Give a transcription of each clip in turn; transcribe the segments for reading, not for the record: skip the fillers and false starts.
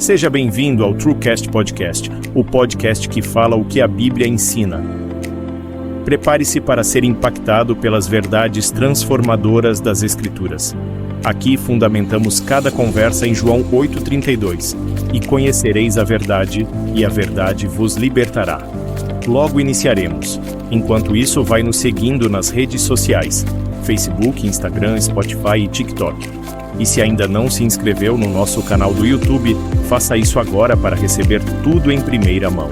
Seja bem-vindo ao TrueCast Podcast, o podcast que fala o que a Bíblia ensina. Prepare-se para ser impactado pelas verdades transformadoras das Escrituras. Aqui fundamentamos cada conversa em João 8,32. E conhecereis a verdade, e a verdade vos libertará. Logo iniciaremos. Enquanto isso, vai nos seguindo nas redes sociais: Facebook, Instagram, Spotify e TikTok. E se ainda não se inscreveu no nosso canal do YouTube, faça isso agora para receber tudo em primeira mão.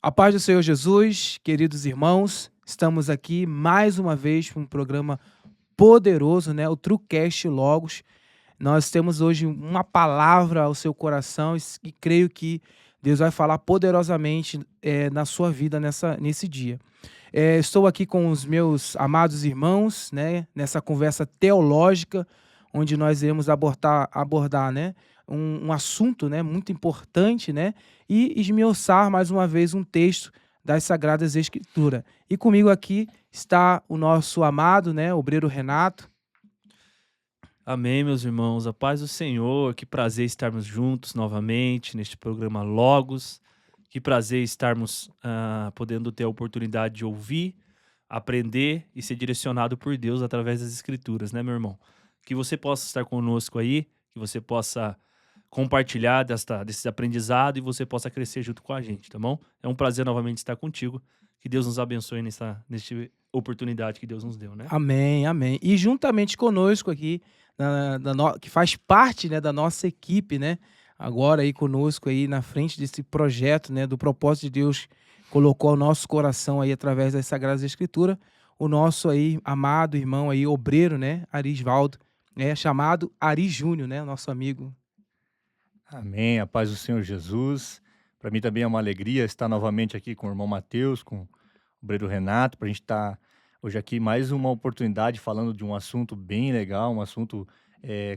A paz do Senhor Jesus, queridos irmãos, estamos aqui mais uma vez para um programa poderoso, né? O TrueCast Logos. Nós temos hoje uma palavra ao seu coração e creio que Deus vai falar poderosamente na sua vida nesse dia. Estou aqui com os meus amados irmãos, né? Nessa conversa teológica, onde nós iremos abordar, né? Um assunto, né, muito importante, né, e esmiuçar mais uma vez um texto das Sagradas Escrituras. E comigo aqui está o nosso amado, né, obreiro Renato. Amém, meus irmãos. A paz do Senhor. Que prazer estarmos juntos novamente neste programa Logos. Que prazer estarmos podendo ter a oportunidade de ouvir, aprender e ser direcionado por Deus através das Escrituras, né, meu irmão? Que você possa estar conosco aí, que você possa compartilhar desse aprendizado e você possa crescer junto com a gente, tá bom? É um prazer novamente estar contigo. Que Deus nos abençoe nessa oportunidade que Deus nos deu, né? Amém, amém. E juntamente conosco aqui, que faz parte, né, da nossa equipe, né? Agora aí conosco aí na frente desse projeto, né, do propósito de Deus colocou ao nosso coração aí através das Sagradas Escrituras, o nosso aí amado irmão aí, obreiro, né, Arisvaldo, chamado Ari Júnior, né, nosso amigo. Amém, a paz do Senhor Jesus. Para mim também é uma alegria estar novamente aqui com o irmão Mateus, com o obreiro Renato, para a gente estar hoje aqui mais uma oportunidade falando de um assunto bem legal, um assunto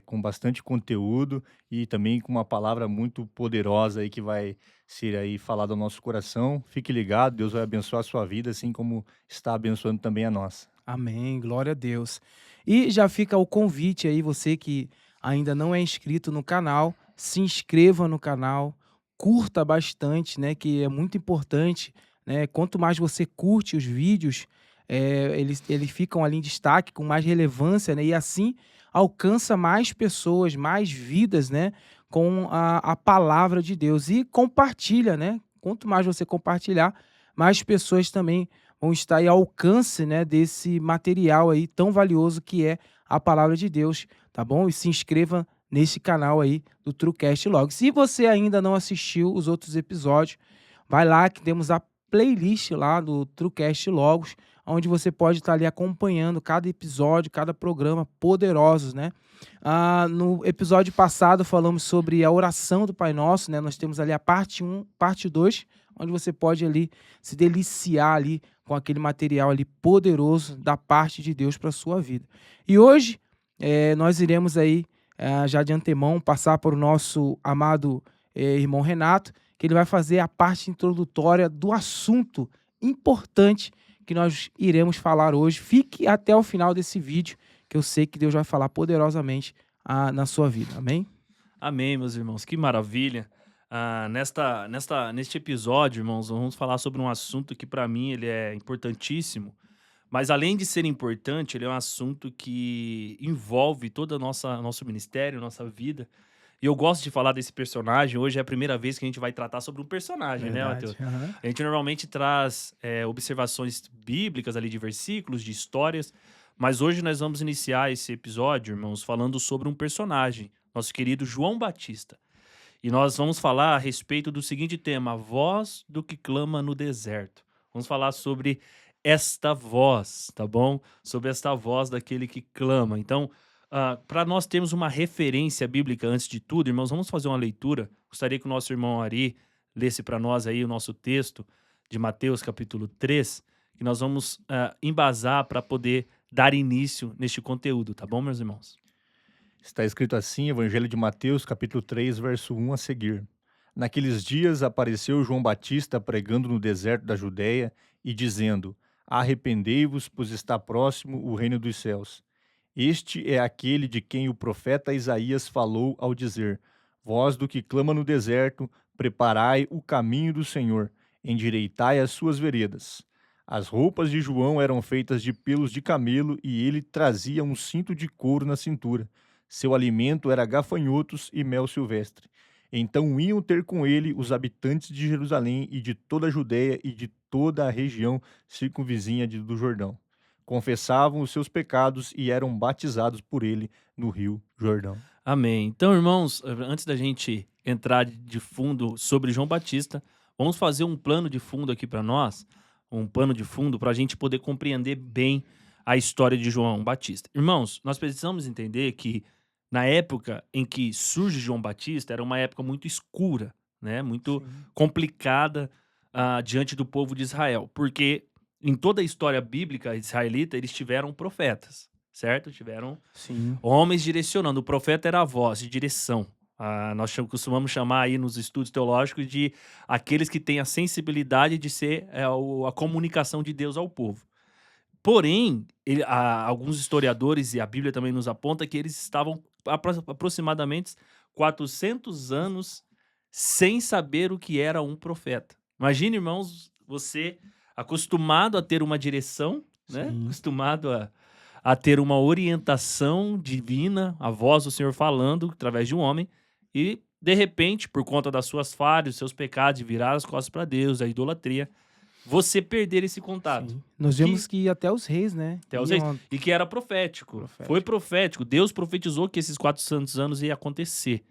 com bastante conteúdo e também com uma palavra muito poderosa aí que vai ser aí falada ao nosso coração. Fique ligado, Deus vai abençoar a sua vida, assim como está abençoando também a nossa. Amém, glória a Deus. E já fica o convite aí, você que ainda não é inscrito no canal, se inscreva no canal, curta bastante, né, que é muito importante, né? Quanto mais você curte os vídeos, eles ficam ali em destaque, com mais relevância, né? E assim alcança mais pessoas, mais vidas, né, com a palavra de Deus. E compartilha, né? Quanto mais você compartilhar, mais pessoas também vão estar ao alcance, né, desse material aí tão valioso que é a palavra de Deus, tá bom? E se inscreva nesse canal aí do TrueCast Logos. Se você ainda não assistiu os outros episódios, vai lá que temos a playlist lá do TrueCast Logos, onde você pode estar ali acompanhando cada episódio, cada programa poderosos, né? No episódio passado falamos sobre a oração do Pai Nosso, né? Nós temos ali a parte 1, parte 2, onde você pode ali se deliciar ali com aquele material ali poderoso da parte de Deus para a sua vida. E hoje nós iremos aí já de antemão passar para o nosso amado irmão Renato, que ele vai fazer a parte introdutória do assunto importante que nós iremos falar hoje. Fique até o final desse vídeo, que eu sei que Deus vai falar poderosamente na sua vida. Amém? Amém, meus irmãos. Que maravilha. Neste episódio, irmãos, vamos falar sobre um assunto que para mim ele é importantíssimo, mas além de ser importante, ele é um assunto que envolve todo o nosso ministério, nossa vida. E eu gosto de falar desse personagem. Hoje é a primeira vez que a gente vai tratar sobre um personagem, né, Verdade. Matheus? Aham. A gente normalmente traz observações bíblicas ali de versículos, de histórias, mas hoje nós vamos iniciar esse episódio, irmãos, falando sobre um personagem, nosso querido João Batista. E nós vamos falar a respeito do seguinte tema: a voz do que clama no deserto. Vamos falar sobre esta voz, tá bom? Sobre esta voz daquele que clama. Então, para nós termos uma referência bíblica antes de tudo, irmãos, vamos fazer uma leitura. Gostaria que o nosso irmão Ari lesse para nós aí o nosso texto de Mateus capítulo 3, que nós vamos embasar para poder dar início neste conteúdo, tá bom, meus irmãos? Está escrito assim, Evangelho de Mateus, capítulo 3, verso 1 a seguir. Naqueles dias apareceu João Batista pregando no deserto da Judéia e dizendo: Arrependei-vos, pois está próximo o reino dos céus. Este é aquele de quem o profeta Isaías falou ao dizer: Voz do que clama no deserto, preparai o caminho do Senhor, endireitai as suas veredas. As roupas de João eram feitas de pelos de camelo e ele trazia um cinto de couro na cintura. Seu alimento era gafanhotos e mel silvestre. Então iam ter com ele os habitantes de Jerusalém e de toda a Judéia e de toda a região circunvizinha do Jordão. Confessavam os seus pecados e eram batizados por ele no rio Jordão. Amém. Então, irmãos, antes da gente entrar de fundo sobre João Batista, vamos fazer um plano de fundo aqui para nós, um pano de fundo para a gente poder compreender bem a história de João Batista. Irmãos, nós precisamos entender que na época em que surge João Batista, era uma época muito escura, né? Muito complicada diante do povo de Israel, porque em toda a história bíblica israelita, eles tiveram profetas, certo? Tiveram homens direcionando. O profeta era a voz de direção. Nós costumamos chamar aí nos estudos teológicos de aqueles que têm a sensibilidade de ser a comunicação de Deus ao povo. Porém, alguns historiadores, e a Bíblia também nos aponta, que eles estavam aproximadamente 400 anos sem saber o que era um profeta. Imagine, irmãos, você acostumado a ter uma direção, né? Acostumado a ter uma orientação divina, a voz do Senhor falando através de um homem, e, de repente, por conta das suas falhas, dos seus pecados, de virar as costas para Deus, a idolatria, você perder esse contato. Sim. Nós vemos que até os reis, né? Até os reis. E que era profético. Foi profético. Deus profetizou que esses 400 anos ia acontecer.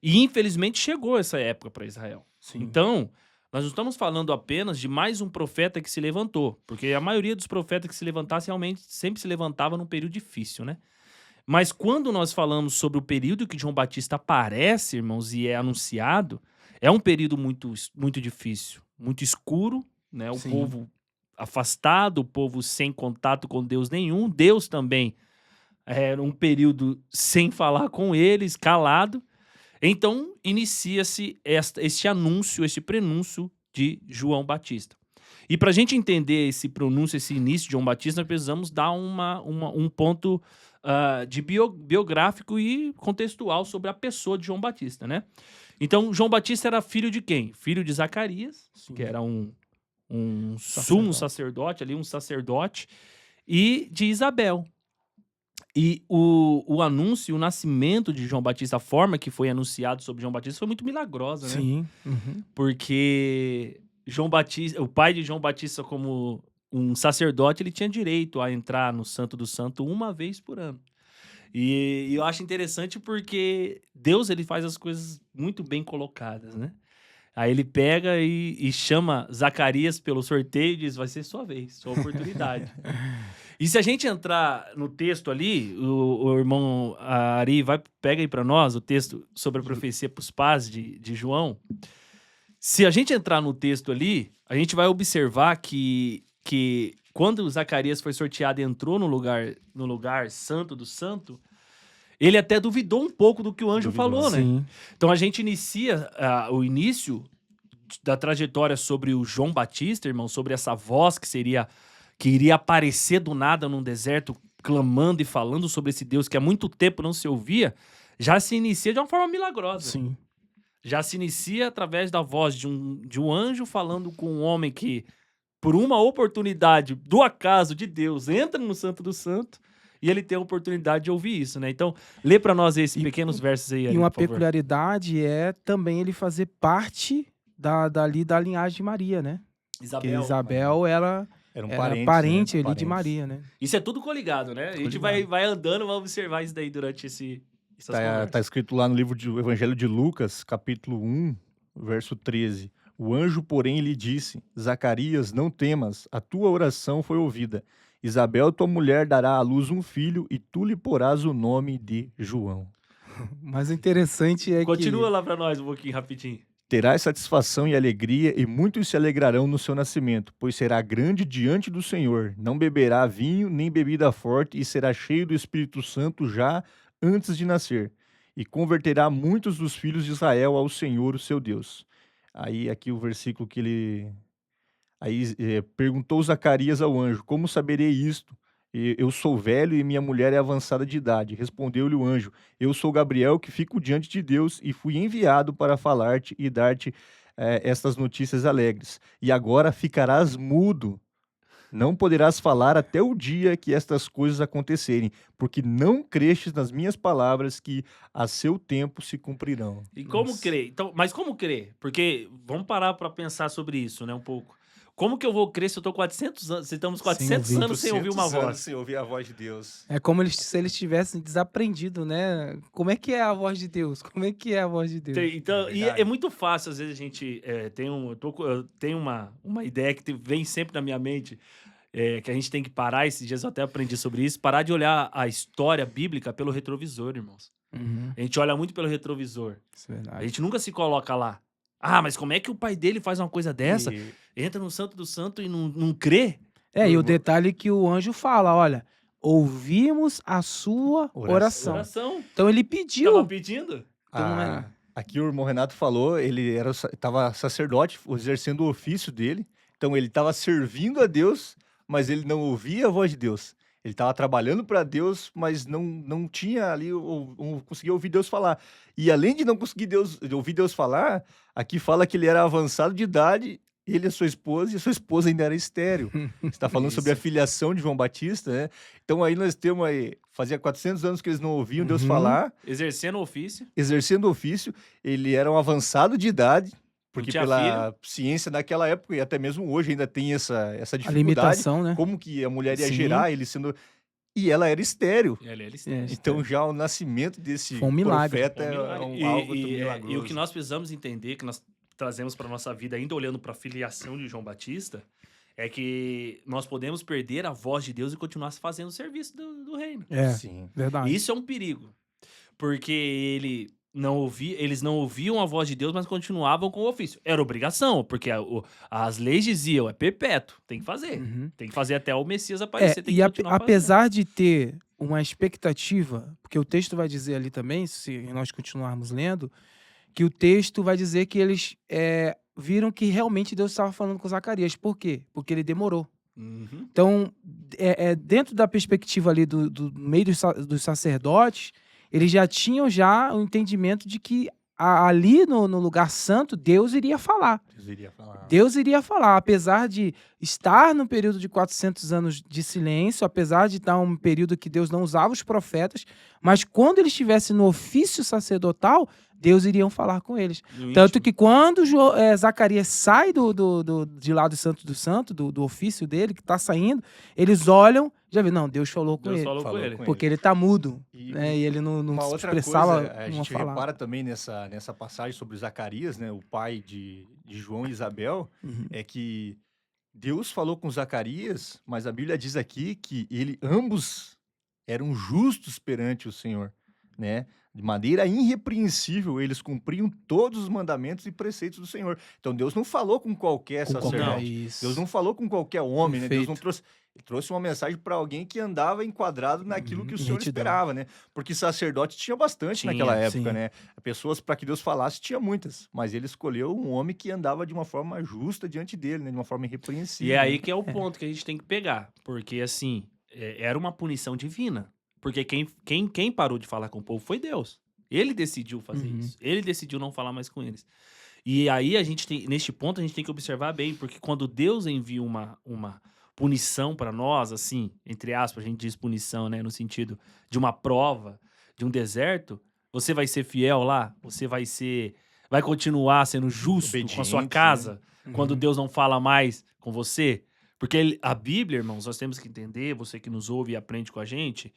E, infelizmente, chegou essa época para Israel. Sim. Então, nós não estamos falando apenas de mais um profeta que se levantou, porque a maioria dos profetas que se levantassem realmente sempre se levantava num período difícil, né? Mas quando nós falamos sobre o período que João Batista aparece, irmãos, e é anunciado, é um período muito, muito difícil, muito escuro, né? O povo afastado, o povo sem contato com Deus nenhum. Deus também era um período sem falar com eles, calado. Então, inicia-se este anúncio, este prenúncio de João Batista. E para a gente entender esse pronúncio, esse início de João Batista, nós precisamos dar um ponto de biográfico e contextual sobre a pessoa de João Batista, né? Então, João Batista era filho de quem? Filho de Zacarias, que era um sumo sacerdote ali, um sacerdote, e de Isabel. E o anúncio, o nascimento de João Batista, a forma que foi anunciado sobre João Batista foi muito milagrosa, né? Sim. Porque João Batista, o pai de João Batista, como um sacerdote, ele tinha direito a entrar no Santo do Santo uma vez por ano. E eu acho interessante porque Deus, ele faz as coisas muito bem colocadas, né? Aí ele pega e chama Zacarias pelo sorteio e diz, vai ser sua vez, sua oportunidade. E se a gente entrar no texto ali, o irmão Ari pega aí para nós o texto sobre a profecia para os pais de João. Se a gente entrar no texto ali, a gente vai observar que quando Zacarias foi sorteado e entrou no lugar santo do santo, ele até duvidou um pouco do que o anjo falou, né? Sim. Então a gente inicia o início da trajetória sobre o João Batista, irmão, sobre essa voz que iria aparecer do nada num deserto, clamando e falando sobre esse Deus que há muito tempo não se ouvia, já se inicia de uma forma milagrosa. Sim. Já se inicia através da voz de um anjo falando com um homem que, por uma oportunidade do acaso de Deus, entra no Santo do Santo e ele tem a oportunidade de ouvir isso, né? Então, lê para nós esses pequenos versos aí. E uma peculiaridade é também ele fazer parte da linhagem de Maria, né? Porque Isabel era um parente ali de Maria, né? Isso é tudo coligado, né? A gente vai andando, vai observar isso daí durante Tá escrito lá no livro do Evangelho de Lucas, capítulo 1, verso 13. O anjo, porém, lhe disse, Zacarias, não temas, a tua oração foi ouvida. Isabel, tua mulher, dará à luz um filho e tu lhe porás o nome de João. Mas o interessante é Continua lá para nós um pouquinho, rapidinho. terás satisfação e alegria, e muitos se alegrarão no seu nascimento, pois será grande diante do Senhor. Não beberá vinho nem bebida forte, e será cheio do Espírito Santo já antes de nascer. E converterá muitos dos filhos de Israel ao Senhor, o seu Deus. Aí, aqui o versículo que ele... Aí perguntou Zacarias ao anjo: como saberei isto? Eu sou velho e minha mulher é avançada de idade. Respondeu-lhe o anjo: eu sou Gabriel, que fico diante de Deus, e fui enviado para falar-te e dar-te estas notícias alegres. E agora ficarás mudo, não poderás falar até o dia que estas coisas acontecerem, porque não crestes nas minhas palavras, que a seu tempo se cumprirão. E como Nossa. crer? Então, mas como crer? Porque vamos parar para pensar sobre isso, né, um pouco. Como que eu vou crer se eu tô 400 anos, se estamos 400 ouvir. anos sem ouvir uma 400 anos voz? sem ouvir a voz de Deus. É como se eles tivessem desaprendido, né? Como é que é a voz de Deus? Como é que é a voz de Deus? Então, e verdade. é muito fácil, às vezes a gente eu tenho uma ideia que vem sempre na minha mente, que a gente tem que parar, esses dias eu até aprendi sobre isso, parar de olhar a história bíblica pelo retrovisor, irmãos. Uhum, A gente olha muito pelo retrovisor. isso é A verdade. gente nunca se coloca lá. Ah, mas como é que o pai dele faz uma coisa dessa? E- Entra no Santo do Santo e não crê? E o detalhe que o anjo fala, olha, ouvimos a sua oração. Oração. Então ele Tava pediu. pedindo? Então não é- Ah, aqui o irmão Renato falou, ele estava sacerdote, exercendo o ofício dele. Então ele estava servindo a Deus, mas ele não ouvia a voz de Deus. Ele estava trabalhando para Deus, mas não tinha ali, não conseguia ouvir Deus falar. E além de não conseguir ouvir Deus falar, aqui fala que ele era avançado de idade, ele e a sua esposa ainda era estéril. Está falando sobre a Isso. filiação de João Batista, né? Então aí nós temos aí, fazia 400 anos que eles não ouviam Deus Uhum. falar, Exercendo o ofício. exercendo o ofício, ele era um avançado de idade, porque tinha pela ciência naquela época, e até mesmo hoje ainda tem essa A dificuldade, limitação, né? como que a mulher ia Sim. gerar, ele sendo... E ela era estéril. E ali ele É, Então já o nascimento desse Foi um milagre. profeta Foi um é milagre. algo E milagroso. o que nós precisamos entender, que nós trazemos para nossa vida, ainda olhando para a filiação de João Batista, é que nós podemos perder a voz de Deus e continuar fazendo o serviço do reino. Sim. Verdade. Isso é um perigo. Porque eles não ouviam a voz de Deus, mas continuavam com o ofício. Era obrigação, porque as leis diziam, é perpétuo, tem que fazer. Uhum. Tem que fazer até o Messias aparecer, tem E que continuar fazendo. apesar de ter uma expectativa, porque o texto vai dizer ali também, se nós continuarmos lendo, que o texto vai dizer que eles viram que realmente Deus estava falando com Zacarias. Por quê? Porque ele demorou. Uhum. Então, dentro da perspectiva ali do meio dos sacerdotes, eles já tinham o entendimento de que ali no lugar santo, Deus iria falar. Deus iria falar. Deus iria falar, apesar de estar no período de 400 anos de silêncio, apesar de estar um período que Deus não usava os profetas, mas quando eles estivessem no ofício sacerdotal, Deus iria falar com eles. No Tanto íntimo. que quando Zacarias sai de lá do santo, do ofício dele, que está saindo, eles olham, já vê, não, Deus falou com Deus ele, falou com Falou ele. com porque ele está mudo, E né? E ele não uma se outra expressava, coisa, a não gente falava. repara também nessa passagem sobre Zacarias, né, o pai de João e Isabel, Uhum. é que Deus falou com Zacarias, mas a Bíblia diz aqui que ambos eram justos perante o Senhor, né? De maneira irrepreensível, eles cumpriam todos os mandamentos e preceitos do Senhor. Então Deus não falou com qualquer Com qualquer- sacerdote. isso. Deus não falou com qualquer homem, né? Deus não Perfeito. ele trouxe uma mensagem para alguém que andava enquadrado naquilo que o Em Senhor retidão. esperava, né? Porque sacerdote tinha bastante Tinha, naquela época, sim. né? Pessoas para que Deus falasse tinha muitas, mas ele escolheu um homem que andava de uma forma justa diante dele, né? De uma forma irrepreensível. E é aí que é o ponto que a gente tem que pegar. Porque, assim, era uma punição divina. Porque quem parou de falar com o povo foi Deus. Ele decidiu fazer Uhum. isso. Ele decidiu não falar mais com eles. E aí, neste ponto, a gente tem que observar bem. Porque quando Deus envia uma punição para nós, assim, entre aspas, a gente diz punição, né? No sentido de uma prova, de um deserto, você vai ser fiel lá? Você vai continuar sendo justo com a sua Obediente, casa? Uhum. Quando Deus não fala mais com você? Porque a Bíblia, irmãos, nós temos que entender, você que nos ouve e aprende com a gente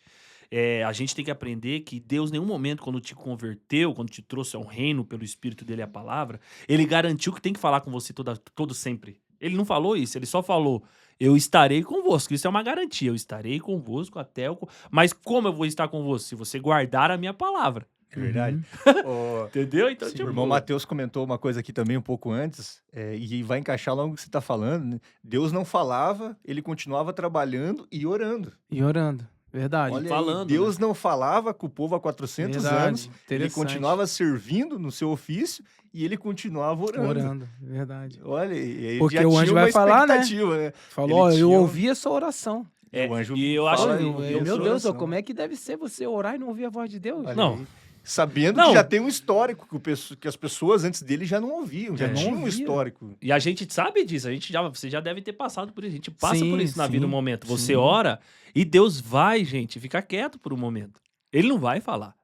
tem que aprender que Deus, em nenhum momento, quando te converteu, quando te trouxe ao reino pelo Espírito dele e a palavra, ele garantiu que tem que falar com você todo sempre. Ele não falou isso, ele só falou, eu estarei convosco. Isso é uma garantia, eu estarei convosco até o... Mas como eu vou estar convosco? Se você guardar a minha palavra. É verdade. Ô, Entendeu? Então, o tipo, irmão Mateus comentou uma coisa aqui também um pouco antes, e vai encaixar logo o que você está falando, né? Deus não falava, ele continuava trabalhando e orando. E orando. Verdade. Olha falando, aí, Deus não falava com o povo há 400 anos, ele Interessante. continuava servindo no seu ofício e ele continuava orando. Orando. Verdade. Olha, e aí Porque já o anjo tinha vai uma falar, né? expectativa, né? Falou, ó, Ele eu tinha um- ouvi a sua oração. É, o anjo e eu acho fala, que- eu ouvi a Meu sua Deus, ó, oração. como é que deve ser você orar e não ouvir a voz de Deus? Olha Não. aí. Sabendo Não. que já tem um histórico que as pessoas antes dele já não ouviam, já não tinha um ouvia. histórico. E a gente sabe disso, você já deve ter passado por isso. A gente passa Sim, por isso na vida sim, um momento. Você sim. ora e Deus vai, gente, ficar quieto por um momento. Ele não vai falar.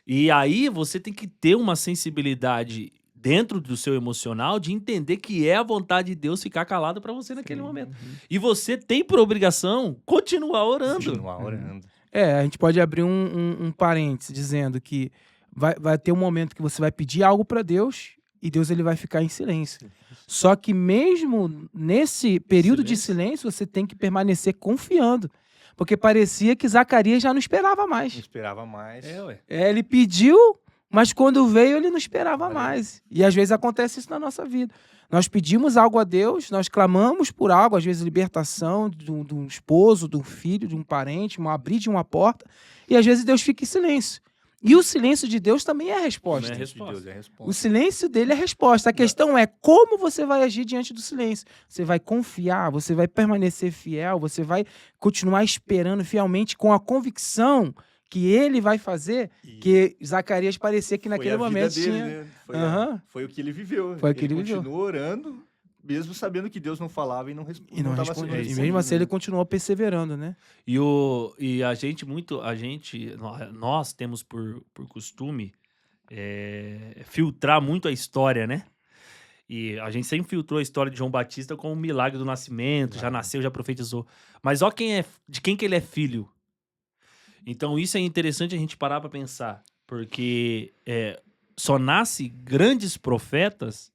E aí você tem que ter uma sensibilidade dentro do seu emocional de entender que é a vontade de Deus ficar calado para você naquele momento. E você tem por obrigação continuar orando. Continuar orando. A gente pode abrir um parênteses dizendo que vai ter um momento que você vai pedir algo para Deus e Deus ele vai ficar em silêncio. Só que mesmo nesse período de silêncio, você tem que permanecer confiando. Porque parecia que Zacarias já não esperava Não mais. esperava mais. Ué. Ele pediu, mas quando veio ele não esperava Olha. mais. E às vezes acontece isso na nossa vida. Nós pedimos algo a Deus, nós clamamos por algo, às vezes libertação de um esposo, de um filho, de um parente, abrir de uma porta, e às vezes Deus fica em silêncio. E o silêncio de Deus também é a resposta. Também é De Deus é a resposta. O silêncio dele é a resposta. A questão é como você vai agir diante do silêncio. Você vai confiar, você vai permanecer fiel, você vai continuar esperando fielmente com a convicção que ele vai fazer, E que Zacarias parecia que foi naquele a vida momento dele, tinha... né? Aham. Foi o que ele viveu. Foi o que ele viveu. continuou orando, mesmo sabendo que Deus não falava e não respondia. E não tava respondia. sendo E mesmo assim ele continuou perseverando, né? E nós temos por costume filtrar muito a história, né? E a gente sempre filtrou a história de João Batista como um milagre do nascimento, já nasceu, já profetizou. Mas ó de quem que ele é filho. Então isso é interessante a gente parar para pensar, porque só nasce grandes profetas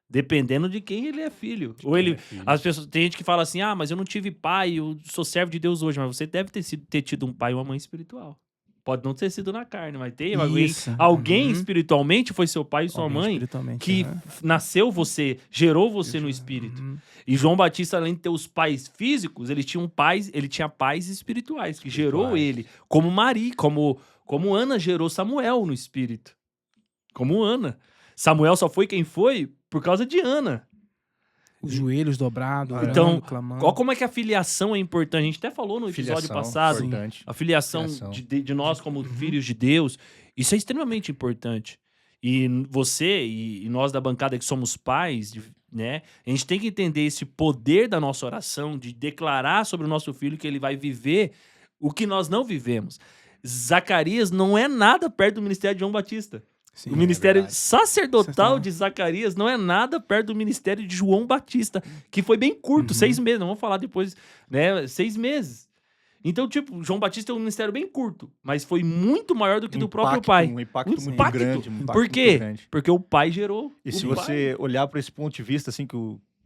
dependendo de quem ele é filho. Ou ele, as pessoas, tem gente que fala assim, mas eu não tive pai, eu sou servo de Deus hoje, mas você deve ter tido um pai e uma mãe espiritual. Pode não ter sido na carne, mas tem alguém Uhum. espiritualmente foi seu pai e sua Alguém mãe espiritualmente, que aham. nasceu você, gerou você no espírito. Uhum. E João Batista, além de ter os pais físicos, ele tinha pais espirituais, que gerou ele. Como Maria, como Ana gerou Samuel no espírito. Como Ana. Samuel só foi quem foi por causa de Ana. Os joelhos dobrados, Então, orando, clamando. Olha como é que a filiação é importante. A gente até falou no episódio Filiação, passado. importante. A filiação Filiação. de nós como filhos de Deus. Isso é extremamente importante. E você e nós da bancada que somos pais, né? A gente tem que entender esse poder da nossa oração, de declarar sobre o nosso filho que ele vai viver o que nós não vivemos. Zacarias não é nada perto do ministério de João Batista. Sim, O ministério verdade. sacerdotal de Zacarias não é nada perto do ministério de João Batista, que foi bem curto, 6 meses. Não vamos falar depois, né? 6 meses. Então, tipo, João Batista é um ministério bem curto, mas foi muito maior do que do próprio pai. Um impacto Um muito impacto. grande. Um impacto Por muito quê? grande. Porque o pai gerou. E o se pai. você olhar para esse ponto de vista, assim, que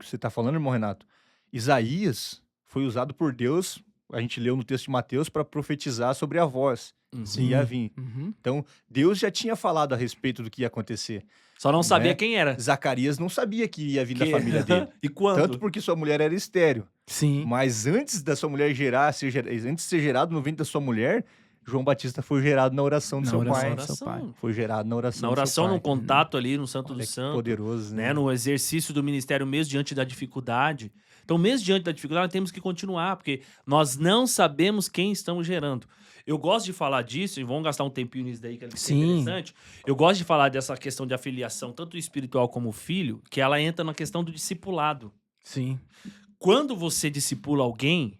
você está falando, irmão Renato, Isaías foi usado por Deus, a gente leu no texto de Mateus, para profetizar sobre a voz que ia vir. Uhum. Então, Deus já tinha falado a respeito do que ia acontecer. Só não sabia né? quem era. Zacarias não sabia que ia vir da família dele. E quando? Tanto porque sua mulher era estéril. Sim. Mas antes da sua mulher antes de ser gerado no ventre da sua mulher, João Batista foi gerado na oração do Na seu oração pai. do seu pai. Foi gerado na oração Na do oração, seu no pai. contato ali, no Santo Olha do que Santo. poderoso, né? Né, no exercício do ministério mesmo diante da dificuldade. Então, mesmo diante da dificuldade, nós temos que continuar, porque nós não sabemos quem estamos gerando. Eu gosto de falar disso, e vamos gastar um tempinho nisso daí, que é Sim. interessante. Eu gosto de falar dessa questão de afiliação, tanto espiritual como filho, que ela entra na questão do discipulado. Sim. Quando você discipula alguém,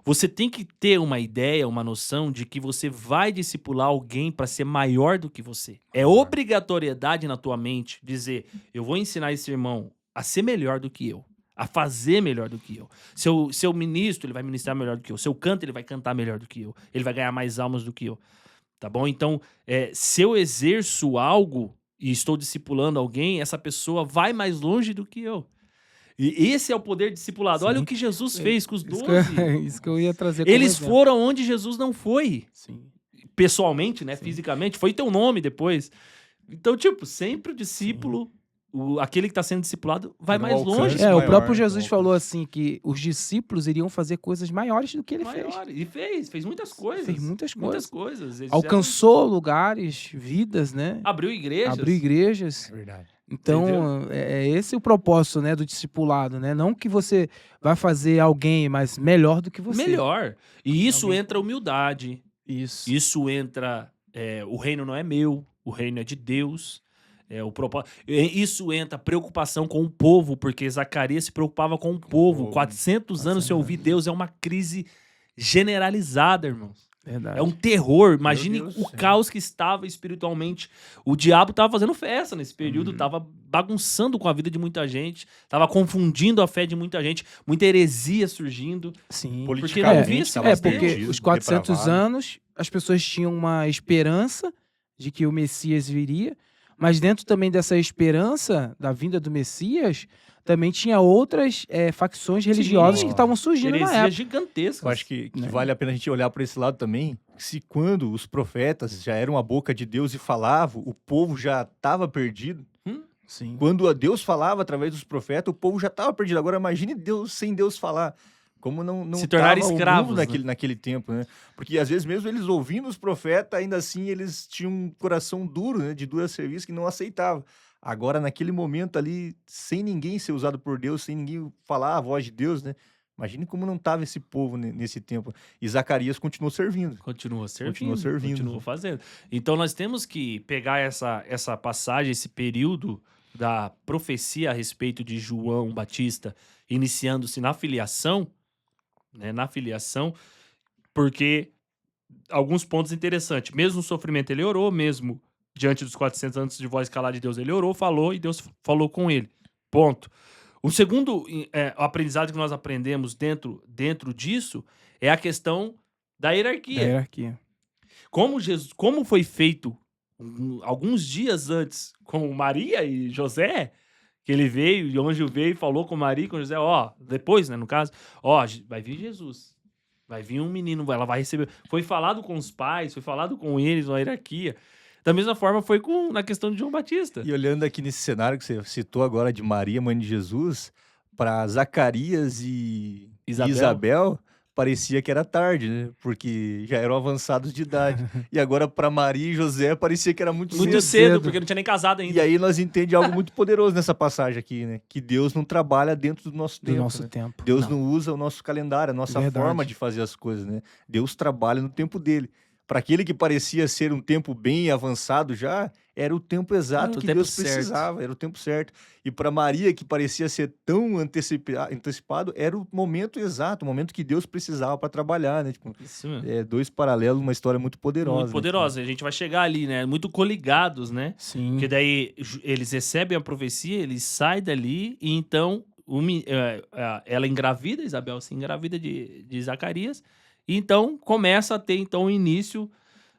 você tem que ter uma ideia, uma noção de que você vai discipular alguém para ser maior do que você. É obrigatoriedade na tua mente dizer, eu vou ensinar esse irmão a ser melhor do que eu, a fazer melhor do que eu. Seu ministro, ele vai ministrar melhor do que eu. Seu canto, ele vai cantar melhor do que eu. Ele vai ganhar mais almas do que eu. Tá bom? Então, se eu exerço algo e estou discipulando alguém, essa pessoa vai mais longe do que eu. E esse é o poder discipulado. Olha Sim. o que Jesus fez com os 12. Isso que eu ia trazer como Eles exemplo. foram onde Jesus não foi. Sim. pessoalmente, né? Fisicamente, foi teu nome depois. Então, tipo, sempre o discípulo, aquele que está sendo discipulado, vai No mais alcance longe. maior, o próprio no Jesus alcance. falou assim que os discípulos iriam fazer coisas maiores do que ele fez. Maior. E fez muitas coisas. Fez muitas Muitas coisas. Eles Alcançou lugares, vidas, né? fizeram- abriu igrejas. Abriu igrejas. É verdade. Então, é esse o propósito, né, do discipulado, né? Não que você vai fazer alguém, mas melhor do que você. Melhor. E isso Alguém- entra humildade. Isso. Isso entra... o reino não é meu, o reino é de Deus. Isso entra preocupação com o povo, porque Zacarias se preocupava com o povo. povo. 400 anos sem 400 ouvir Deus é uma crise generalizada, irmãos. Verdade. É um terror. Imagine Deus o do céu. caos que estava espiritualmente. O diabo estava fazendo festa nesse período, Uhum. estava bagunçando com a vida de muita gente, estava confundindo a fé de muita gente, muita heresia surgindo. Sim. Porque não havia esse tava mistério. porque perdido, os 400 depravado. anos, as pessoas tinham uma esperança de que o Messias viria, mas dentro também dessa esperança da vinda do Messias, também tinha outras facções religiosas Sim. que estavam surgindo na Heresia época. gigantesca. Eu acho que Né? vale a pena a gente olhar para esse lado também. Se quando os profetas já eram a boca de Deus e falavam, o povo já estava perdido. Sim. Quando a Deus falava através dos profetas, o povo já estava perdido. Agora imagine Deus sem Deus falar. Como não Se tornarem tava o mundo escravos, naquele tempo, né? Porque às vezes mesmo eles ouvindo os profetas, ainda assim eles tinham um coração duro, né? De dura serviço, que não aceitava. Agora, naquele momento ali, sem ninguém ser usado por Deus, sem ninguém falar a voz de Deus, né? Imagine como não estava esse povo nesse tempo. E Zacarias continuou servindo. Continua servindo. Continua servindo. Continua fazendo. Então nós temos que pegar essa passagem, esse período da profecia a respeito de João Batista, iniciando-se na filiação, né? Na filiação, porque alguns pontos interessantes. Mesmo o sofrimento ele orou, mesmo diante dos 400 anos de voz calada de Deus, ele orou, falou e Deus falou com ele. Ponto. O segundo aprendizado que nós aprendemos dentro disso é a questão da Da hierarquia. hierarquia. Como foi feito alguns dias antes com Maria e José, que ele veio, e o anjo veio e falou com Maria e com José, depois, né, no caso, vai vir Jesus. Vai vir um menino, ela vai receber. Foi falado com os pais, foi falado com eles, uma hierarquia. Da mesma forma foi na questão de João Batista. E olhando aqui nesse cenário que você citou agora de Maria, mãe de Jesus, para Zacarias e Isabel, parecia que era tarde, né? Porque já eram avançados de idade. E agora para Maria e José parecia que era muito Muito cedo. cedo, porque não tinha nem casado ainda. E aí nós entendemos algo muito poderoso nessa passagem aqui, né? Que Deus não trabalha dentro do nosso Do tempo. nosso né? tempo. Deus não usa o nosso calendário, a nossa Verdade. forma de fazer as coisas, né? Deus trabalha no tempo dele. Para aquele que parecia ser um tempo bem avançado já, era o tempo exato Era o que tempo Deus certo. precisava, era o tempo certo. E para Maria, que parecia ser tão antecipado, era o momento exato, o momento que Deus precisava para trabalhar, né? Tipo, Isso mesmo. dois paralelos, uma história muito poderosa. Muito poderosa. A gente vai chegar ali, né? Muito coligados, né? Sim. Porque daí eles recebem a profecia, eles saem dali e então ela engravida, Isabel se engravida de Zacarias, e então começa a ter então o início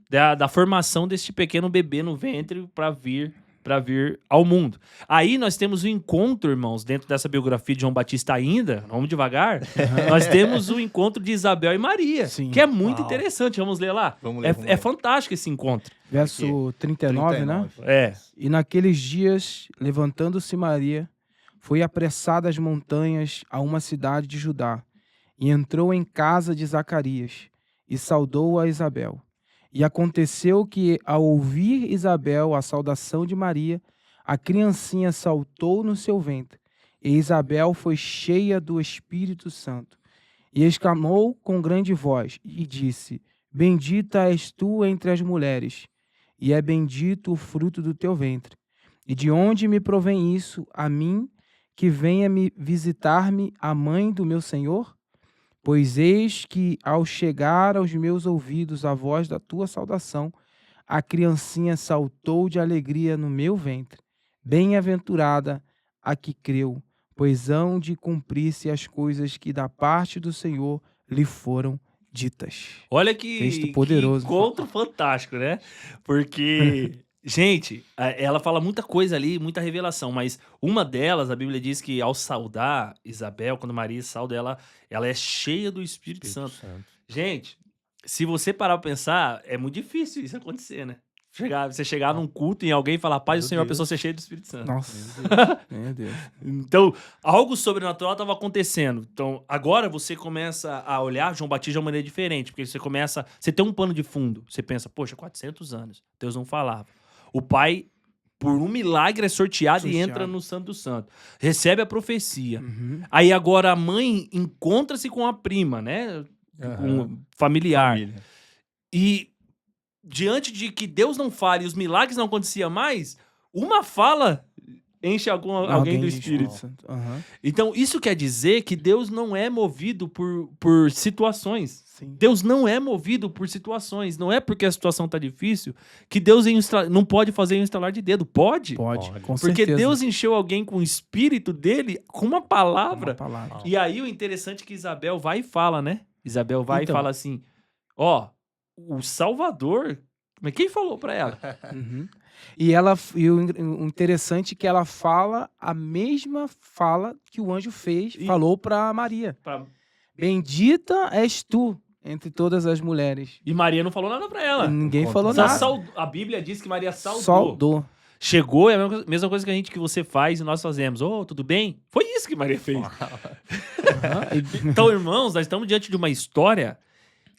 da formação deste pequeno bebê no ventre para vir ao mundo. Aí nós temos o encontro, irmãos, dentro dessa biografia de João Batista ainda, vamos devagar, nós temos o encontro de Isabel e Maria, Sim. que é muito Uau. interessante. Vamos ler lá? Vamos ler, vamos ler. Fantástico esse encontro. Verso 39, né? É. E naqueles dias, levantando-se Maria, foi apressada às montanhas a uma cidade de Judá, e entrou em casa de Zacarias, e saudou a Isabel. E aconteceu que, ao ouvir Isabel a saudação de Maria, a criancinha saltou no seu ventre, e Isabel foi cheia do Espírito Santo, e exclamou com grande voz, e disse: Bendita és tu entre as mulheres, e é bendito o fruto do teu ventre. E de onde me provém isso a mim, que venha me visitar-me a mãe do meu Senhor? Pois eis que, ao chegar aos meus ouvidos a voz da tua saudação, a criancinha saltou de alegria no meu ventre. Bem-aventurada a que creu, pois hão de cumprir-se as coisas que da parte do Senhor lhe foram ditas. Olha que Texto poderoso. que encontro fantástico, né? Porque, gente, ela fala muita coisa ali, muita revelação, mas uma delas, a Bíblia diz que ao saudar Isabel, quando Maria sauda ela é cheia do Espírito Santo. Gente, se você parar pra pensar, é muito difícil isso acontecer, né? Você chegar num culto e alguém falar, paz do Senhor, a pessoa ser cheia do Espírito Santo. Nossa, meu Deus. Então, algo sobrenatural estava acontecendo. Então, agora você começa a olhar João Batista de uma maneira diferente, porque você tem um pano de fundo. Você pensa, poxa, 400 anos, Deus não falava. O pai, por um milagre, é sorteado e entra no Santo do Santo. Recebe a profecia. Uhum. Aí agora a mãe encontra-se com a prima, né? Com um familiar. Família. E diante de que Deus não fale e os milagres não aconteciam mais, uma fala enche alguém do de Espírito. Santo. Uhum. Então, isso quer dizer que Deus não é movido por situações. Sim. Deus não é movido por situações. Não é porque a situação tá difícil que Deus não pode fazer um estalar de dedo. Pode. Pode, com Porque certeza. Deus encheu alguém com o Espírito dele com uma palavra. Uma palavra. E aí o interessante é que Isabel vai e fala, né? Isabel vai Então. e fala assim, ó, o Salvador... Mas quem falou pra ela? Uhum. E o interessante é que ela fala a mesma fala que o anjo falou para Maria. Bendita és tu entre todas as mulheres. E Maria não falou nada pra ela. Ninguém falou Só nada. A Bíblia diz que Maria saudou. Saudou. Chegou, é a mesma coisa que você faz e nós fazemos. Ô, tudo bem? Foi isso que Maria fez. Uhum. Então, irmãos, nós estamos diante de uma história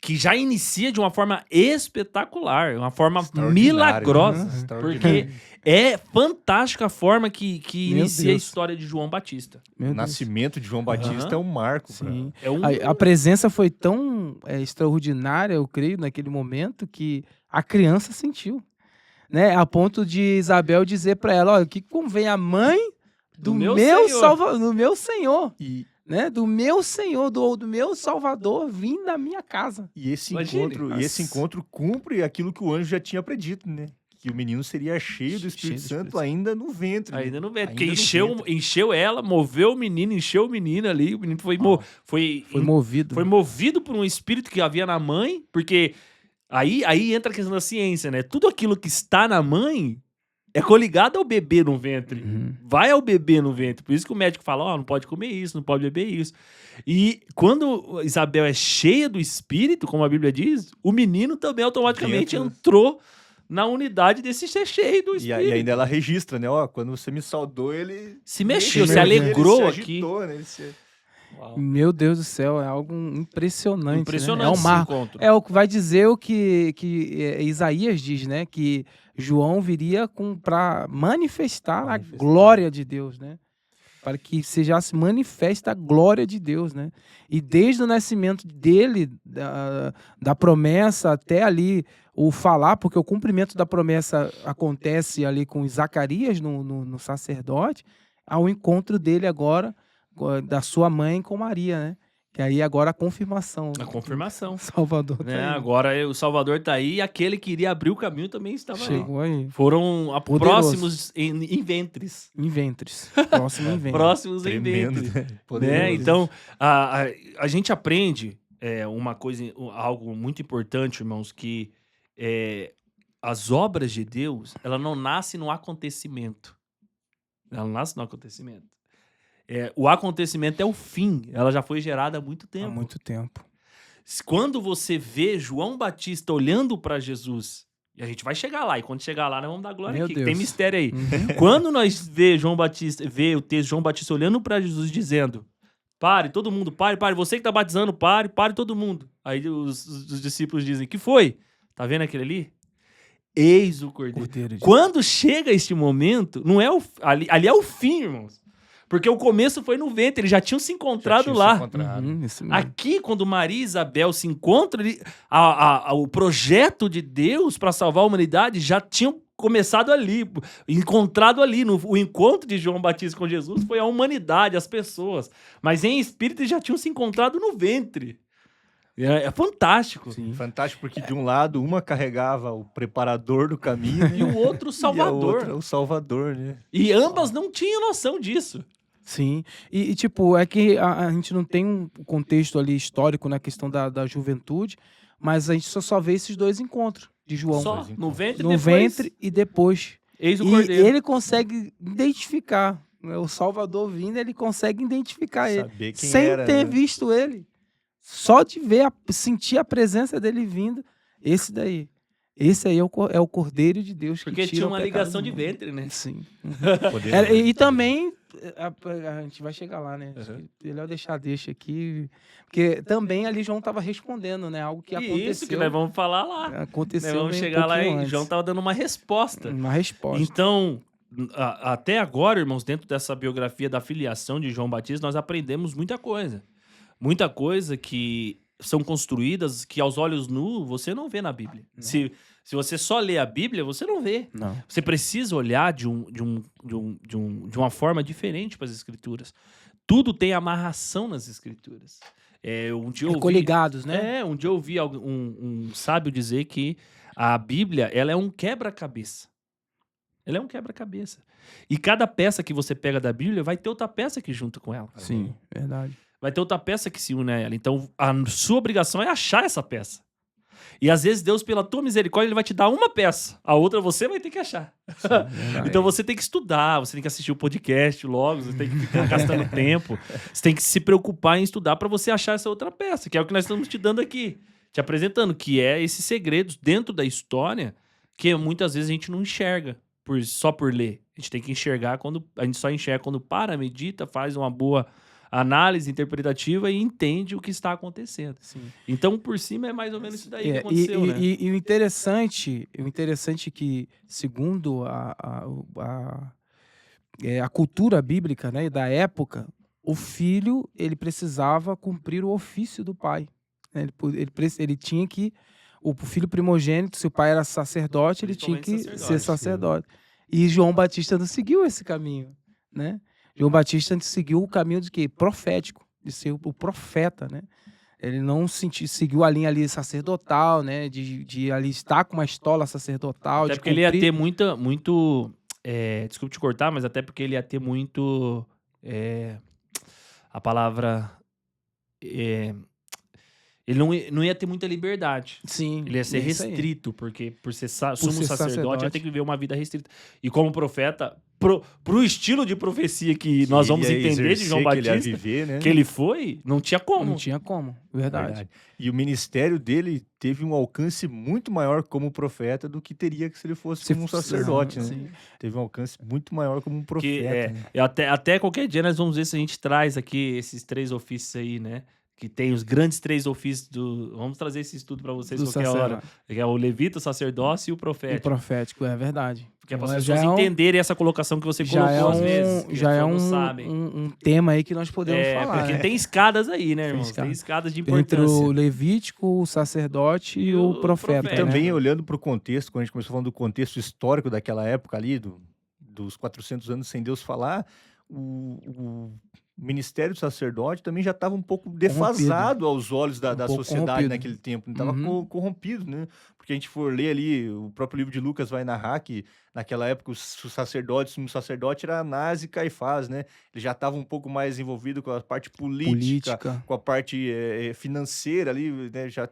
que já inicia de uma forma espetacular, uma forma milagrosa. Porque é fantástica a forma que inicia a história de João Batista. Meu O Deus. nascimento de João Batista é um marco. Sim. É um... A presença foi tão extraordinária, eu creio, naquele momento, que a criança sentiu. Né? A ponto de Isabel dizer para ela, olha, que convém a mãe do meu Senhor. E, né? Do meu Senhor, do meu Salvador, vim da minha casa. e esse Imagine. encontro cumpre aquilo que o anjo já tinha predito, né? Que o menino seria cheio do Espírito Santo ainda no ventre. né? Ainda não vê, porque Ainda no ventre. encheu ela, moveu o menino, encheu o menino ali, o menino foi Foi movido por um espírito que havia na mãe, porque aí entra a questão da ciência, né? Tudo aquilo que está na mãe é coligado ao bebê no ventre. Uhum. Vai ao bebê no ventre. Por isso que o médico fala, ó, não pode comer isso, não pode beber isso. E quando Isabel é cheia do espírito, como a Bíblia diz, o menino também automaticamente entrou na unidade desse ser cheio do E espírito. ainda ela registra, né? Ó, quando você me saudou, ele Se mexeu, se alegrou ele se aqui. agitou, né? Ele se... Uau. Meu Deus do céu, é algo impressionante. Impressionante Né? É um esse marco. encontro. É o que vai dizer o que Isaías diz, né? Que João viria para manifestar a glória de Deus, né? Para que já se manifesta a glória de Deus, né? E desde o nascimento dele, da promessa até ali o falar, porque o cumprimento da promessa acontece ali com Zacarias no sacerdote, ao encontro dele agora, da sua mãe com Maria, né? Que aí agora a confirmação. A confirmação. O Salvador tá Né? aí. Agora o Salvador tá aí e aquele que iria abrir o caminho também estava aí. Chegou aí. Foram Poderoso. próximos em ventres. Em ventres. Próximo em ventres. Próximos em Tremendo, ventres. né? Né? Poderoso. Então, a gente aprende uma coisa, algo muito importante, irmãos, que as obras de Deus, ela não nasce no acontecimento. Ela não nasce no acontecimento. O acontecimento é o fim. Ela já foi gerada há muito tempo. Há muito tempo. Quando você vê João Batista olhando para Jesus, e a gente vai chegar lá, e quando chegar lá, nós vamos dar glória Meu aqui, que Deus. tem mistério aí. Uhum. Quando nós vê o texto João Batista olhando para Jesus dizendo, pare, todo mundo, pare, você que tá batizando, pare todo mundo. Aí os discípulos dizem, que foi? Tá vendo aquele ali? Eis o Cordeiro. Cordeiro de Quando chega este momento, não é ali é o fim, irmãos. Porque o começo foi no ventre, eles já tinham se encontrado lá. Uhum, isso mesmo. Aqui, quando Maria e Isabel se encontram, o projeto de Deus para salvar a humanidade já tinham começado ali, encontrado ali. O encontro de João Batista com Jesus foi a humanidade, as pessoas. Mas em espírito eles já tinham se encontrado no ventre. É fantástico. Sim. Fantástico, porque de um lado uma carregava o preparador do caminho, né? E o outro, o E a Salvador. outra, o Salvador, né? E ambas não tinham noção disso. Sim. E, tipo, é que a gente não tem um contexto ali histórico na questão da juventude, mas a gente só vê esses dois encontros de João. Só no ventre, No depois, ventre e depois. eis o E Cordeiro. ele consegue identificar. Né? O Salvador vindo, ele consegue identificar ele. Saber quem Sem era, ter né? visto ele. Só de ver, sentir a presença dele vindo, esse aí é o Cordeiro de Deus que Porque tira tinha o uma pecado ligação do de mundo. ventre, né? Sim. Poder E também, a gente vai chegar lá, né? Acho que melhor deixa aqui, porque também ali João estava respondendo, né? Algo que aconteceu. Isso que nós vamos falar lá. Nós Aconteceu vamos um chegar lá pouquinho e antes. João estava dando uma resposta. Uma resposta. Então, até agora, irmãos, dentro dessa biografia da filiação de João Batista, nós aprendemos muita coisa. Muita coisa que são construídas que aos olhos nus você não vê na Bíblia. Se você só lê a Bíblia, você não vê. Não. Você precisa olhar de uma forma diferente para as Escrituras. Tudo tem amarração nas Escrituras. Um dia eu ouvi, Coligados, né? um dia eu ouvi um sábio dizer que a Bíblia ela é um quebra-cabeça. Ela é um quebra-cabeça. E cada peça que você pega da Bíblia vai ter outra peça que junta com ela. Sim, verdade. Vai ter outra peça que se une a ela. Então, a sua obrigação é achar essa peça. E às vezes Deus, pela tua misericórdia, ele vai te dar uma peça. A outra você vai ter que achar. Então você tem que estudar, você tem que assistir o podcast logo, você tem que ficar gastando tempo. Você tem que se preocupar em estudar para você achar essa outra peça, que é o que nós estamos te dando aqui. Te apresentando, que é esses segredos dentro da história que muitas vezes a gente não enxerga só por ler. A gente tem que enxergar a gente só enxerga quando para, medita, faz uma boa análise interpretativa e entende o que está acontecendo. Sim. Então, por cima, é mais ou menos isso daí que aconteceu, né? E o interessante é que, segundo a cultura bíblica, né, da época, o filho ele precisava cumprir o ofício do pai. Né? Ele tinha que... O filho primogênito, se o pai era sacerdote, ele tinha que ser sacerdote. E João Batista não seguiu esse caminho, né? João Batista seguiu o caminho de quê? Profético, de ser o profeta, né? Ele não seguiu a linha ali sacerdotal, né? De ali estar com uma estola sacerdotal. Até porque ele ia ter muito... desculpe te cortar, mas até porque ele ia ter muito... a palavra... ele não ia ter muita liberdade. Sim. Ele ia ser restrito, porque por ser sumo sacerdote, ia ter que viver uma vida restrita. E como profeta, pro estilo de profecia que nós vamos entender de João Batista, que ele ia viver, né? que ele foi, não tinha como. Não tinha como, verdade. E o ministério dele teve um alcance muito maior como profeta do que teria se ele fosse como um sacerdote, né? Sim. Teve um alcance muito maior como um profeta. Que, até qualquer dia nós vamos ver se a gente traz aqui esses 3 ofícios aí, né? Que tem os grandes 3 ofícios Vamos trazer esse estudo para vocês qualquer hora. Que é o levita, o sacerdócio e o profético. E profético, é verdade. Porque é para as pessoas entenderem essa colocação que você colocou às vezes. Já é um tema aí que nós podemos falar. Porque né? tem escadas aí, né, irmãos? Tem escadas de importância. Entre o levítico, o sacerdote e o profeta. profeta. Também né? olhando para o contexto, quando a gente começou falando do contexto histórico daquela época ali, dos 400 anos sem Deus falar, o ministério do sacerdote também já estava um pouco defasado aos olhos da sociedade corrompido. naquele tempo. Estava corrompido, né? Porque a gente for ler ali, o próprio livro de Lucas vai narrar que naquela época o sumo sacerdote era Anás e Caifás, né? Ele já estava um pouco mais envolvido com a parte política. Com a parte financeira ali, né? Já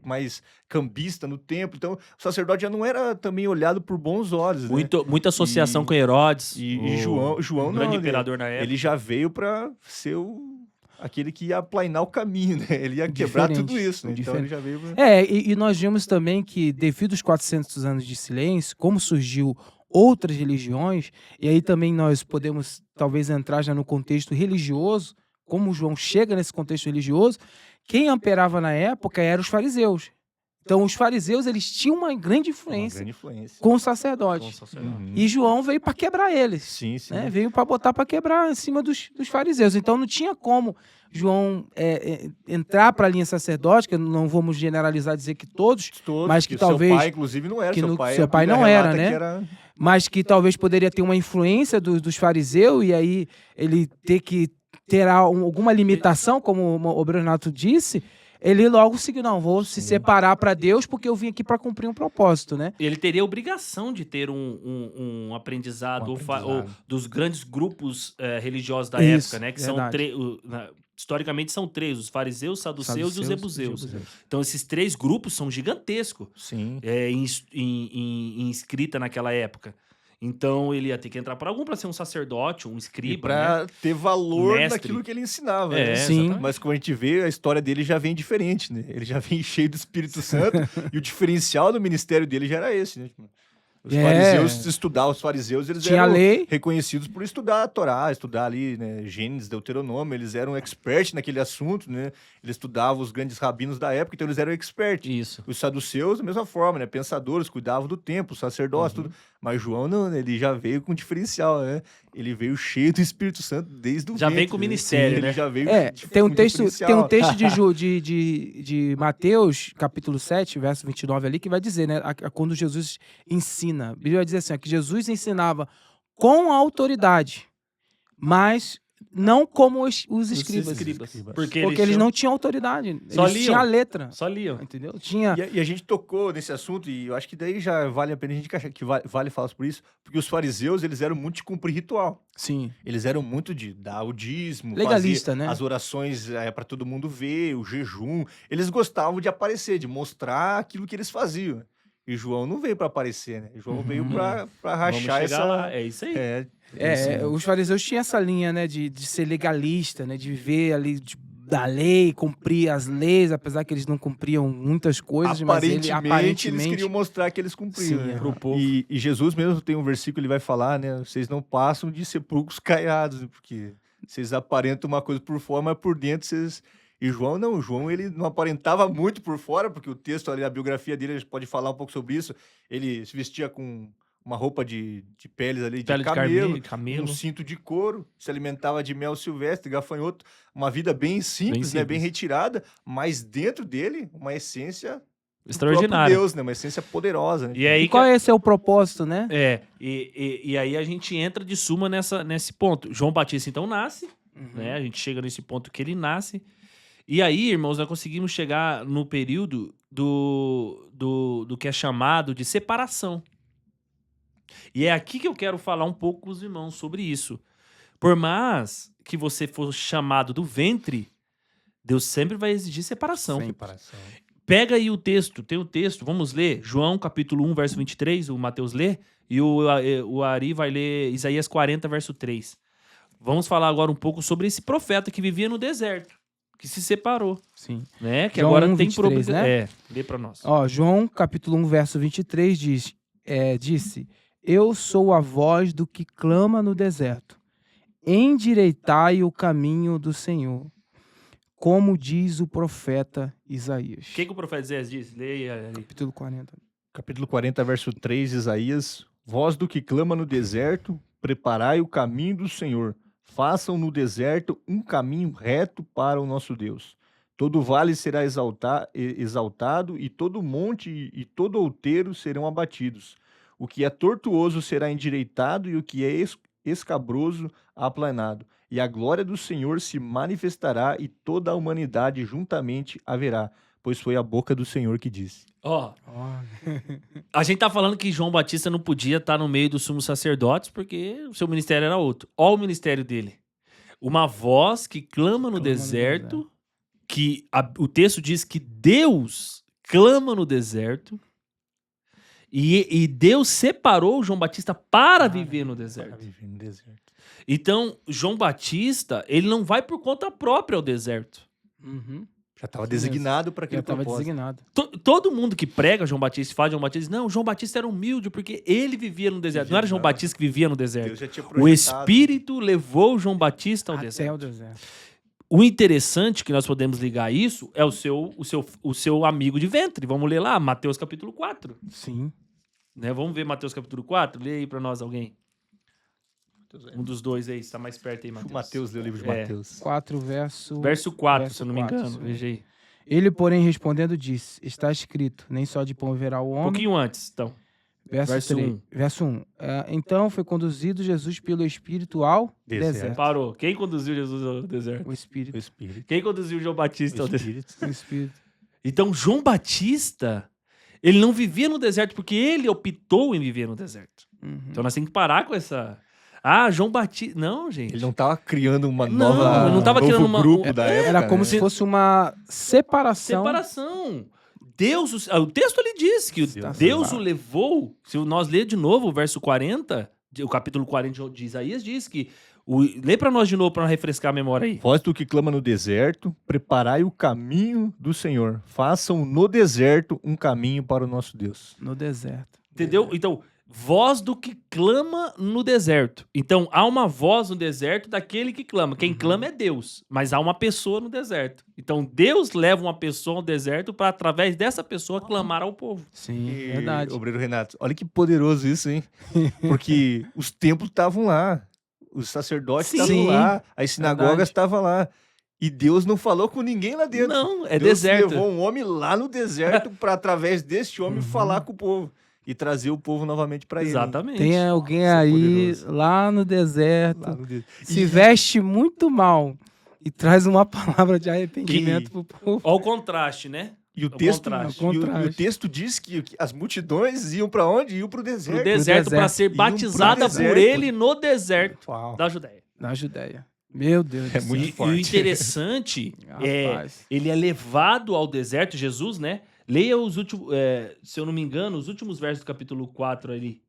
mais cambista no templo. Então, o sacerdote já não era também olhado por bons olhos. Muita associação com Herodes. E João o grande não, imperador na época. Ele já veio para ser aquele que ia aplainar o caminho, né? Ele ia quebrar tudo isso, né? Então ele já veio pra... E nós vimos também que, devido aos 400 anos de silêncio, como surgiu outras religiões, e aí também nós podemos talvez entrar já no contexto religioso, como João chega nesse contexto religioso, quem imperava na época eram os fariseus. Então, os fariseus, eles tinham uma grande influência com os sacerdotes. E João veio para quebrar eles. Sim. Né? Veio para botar para quebrar em cima dos fariseus. Então, não tinha como João entrar para a linha sacerdótica, não vamos generalizar, dizer que todos, mas que talvez... Seu pai, inclusive, não era. Seu pai não era, né? Mas que talvez poderia ter uma influência dos fariseus e aí ele ter alguma limitação, como o Renato disse... Ele logo seguiu, vou se separar para Deus porque eu vim aqui para cumprir um propósito, né? Ele teria a obrigação de ter um aprendizado, dos grandes grupos religiosos da época, né? Que são historicamente são 3, os fariseus, os saduceus e os jebuseus. Então esses 3 grupos são gigantescos. Sim. Em escrita naquela época. Então ele ia ter que entrar por algum para ser um sacerdote, um E escriba, para né? ter valor Mestre. naquilo que ele ensinava. É, né? Sim. exatamente. Mas como a gente vê, a história dele já vem diferente, né? Ele já vem cheio do Espírito Santo e o diferencial do ministério dele já era esse, né? Tipo, os fariseus estudavam, os fariseus eles Tinha a eram lei. reconhecidos por estudar a Torá, estudar ali, né, Gênesis, Deuteronômio, eles eram experts naquele assunto, né? Eles estudavam os grandes rabinos da época, então eles eram experts. Isso. Os saduceus, da mesma forma, né? Pensadores, cuidavam do templo, sacerdotes, tudo. Mas João não, né? Ele já veio com diferencial, né? Ele veio cheio do Espírito Santo desde o Já veio ventre, com o né? ministério, Sim, né? Ele já veio Tem um com texto, diferencial. de Mateus, capítulo 7, verso 29 ali, que vai dizer, né? Quando Jesus ensina. A Bíblia vai dizer assim, ó, que Jesus ensinava com autoridade, mas não como os escribas. Porque Eles não tinham autoridade. Só Eles liam. tinham a letra. Só liam. Entendeu? Tinha. E a gente tocou nesse assunto, e eu acho que daí já vale a pena a gente achar que vale falar por isso, porque os fariseus, eles eram muito de cumprir ritual. Sim. Eles eram muito de dar o dízimo, Legalista, fazer né? as orações para todo mundo ver, o jejum. Eles gostavam de aparecer, de mostrar aquilo que eles faziam. E João não veio para aparecer, né? João veio para Vamos rachar chegar essa... lá. É isso aí. Os fariseus tinham essa linha, né, de ser legalista, né, de viver ali da lei, cumprir as leis, apesar que eles não cumpriam muitas coisas, mas Aparentemente, eles queriam mostrar que eles cumpriam. Sim, né? pro povo. E Jesus mesmo tem um versículo, ele vai falar, né? Vocês não passam de sepulcros caiados, né? Porque vocês aparentam uma coisa por fora, mas por dentro vocês... E João não, João ele não aparentava muito por fora, porque o texto ali, a biografia dele, a gente pode falar um pouco sobre isso. Ele se vestia com uma roupa de peles ali, Pele de de camelo, um cinto de couro, se alimentava de mel silvestre, gafanhoto, uma vida bem simples, né, bem retirada, mas dentro dele, uma essência do Extraordinária. próprio Deus, né, uma essência poderosa. Né? E aí E qual é esse o propósito, né? e aí a gente entra de suma nesse ponto. João Batista então nasce, né? A gente chega nesse ponto que ele nasce. E aí, irmãos, nós conseguimos chegar no período do que é chamado de separação. E é aqui que eu quero falar um pouco com os irmãos sobre isso. Por mais que você for chamado do ventre, Deus sempre vai exigir separação. Separação. Pega aí o texto, tem o texto, vamos ler. João capítulo 1, verso 23, o Mateus lê, e o Ari vai ler Isaías 40, verso 3. Vamos falar agora um pouco sobre esse profeta que vivia no deserto, que se separou, Sim. né? Que João agora 1, tem 23, problema. né? Lê pra nós. Ó, João, capítulo 1, verso 23 disse: Eu sou a voz do que clama no deserto. Endireitai o caminho do Senhor, como diz o profeta Isaías. O que o profeta Isaías diz? Leia ali. Capítulo 40. Capítulo 40, verso 3, Isaías. Voz do que clama no deserto, preparai o caminho do Senhor. Façam no deserto um caminho reto para o nosso Deus. Todo vale será exaltado, e todo monte e todo outeiro serão abatidos. O que é tortuoso será endireitado, e o que é escabroso aplanado. E a glória do Senhor se manifestará, e toda a humanidade juntamente haverá, pois foi a boca do Senhor que disse. Ó, a gente tá falando que João Batista não podia estar no meio dos sumos sacerdotes porque o seu ministério era outro. Ó o ministério dele. Uma voz que clama no deserto, que o texto diz que Deus clama no deserto, e Deus separou João Batista para viver no deserto. Então, João Batista, ele não vai por conta própria ao deserto. Uhum. Já estava designado para aquele Já estava propósito. designado. Todo mundo que prega João Batista, fala de João Batista, não, João Batista era humilde porque ele vivia no deserto. Não era João Batista que vivia no deserto. Deus já tinha O projetado. Espírito levou João Batista ao Até deserto. o deserto. O interessante que nós podemos ligar a isso é o seu amigo de ventre. Vamos ler lá, Mateus capítulo 4. Sim. Né? Vamos ver Mateus capítulo 4? Lê aí pra nós alguém. Um dos dois aí, está mais perto aí, Mateus. Mateus, lê o livro de Mateus. 4, verso 4, verso se eu não me 4, engano. sim. Veja aí. Ele, porém, respondendo, disse: Está escrito, nem só de pão viverá o Um homem. pouquinho antes, então. verso 1. Verso 1. Então foi conduzido Jesus pelo Espírito ao deserto. Parou. Quem conduziu Jesus ao deserto? O Espírito. O Espírito. Quem conduziu João Batista ao deserto? O Espírito. Então, João Batista, ele não vivia no deserto porque ele optou em viver no deserto. Uhum. Então, nós temos que parar com essa... Ah, João Batista... Não, gente. Ele não estava criando uma Não, nova ele não tava novo criando uma- grupo da época. Era como né? se fosse uma separação. Separação. Deus, o texto ele diz que Deus Deus o levou. Se nós ler de novo o verso 40, o capítulo 40 de Isaías diz que lê para nós de novo para refrescar a memória aí. Voz do que clama no deserto, preparai o caminho do Senhor. Façam no deserto um caminho para o nosso Deus. No deserto. Entendeu? Então, voz do que clama no deserto. Então, há uma voz no deserto daquele que clama. Quem clama é Deus, mas há uma pessoa no deserto. Então, Deus leva uma pessoa ao deserto para, através dessa pessoa, clamar ao povo. Sim, E, verdade. Obreiro Renato, olha que poderoso isso, hein? Porque os templos estavam lá, os sacerdotes Sim. estavam lá, as sinagogas Verdade. estavam lá. E Deus não falou com ninguém lá dentro. Não, é Deus deserto. levou um homem lá no deserto para, através desse homem, falar com o povo. E trazer o povo novamente para ele. Exatamente. Tem alguém Nossa, aí poderoso. lá no deserto, Lá no deserto. se veste muito mal e traz uma palavra de arrependimento pro povo. Olha o contraste, né? E o o texto, contraste. e o Contraste. texto diz que as multidões iam para onde? Iam para o Pro deserto. deserto para deserto. ser Iam pro batizada por deserto. ele no deserto Uau. da Judéia. Na Judéia. Meu Deus É do muito céu. E o forte. interessante é, Rapaz. ele é levado ao deserto, Jesus, né? Leia os últimos, se eu não me engano, os últimos versos do capítulo 4 ali,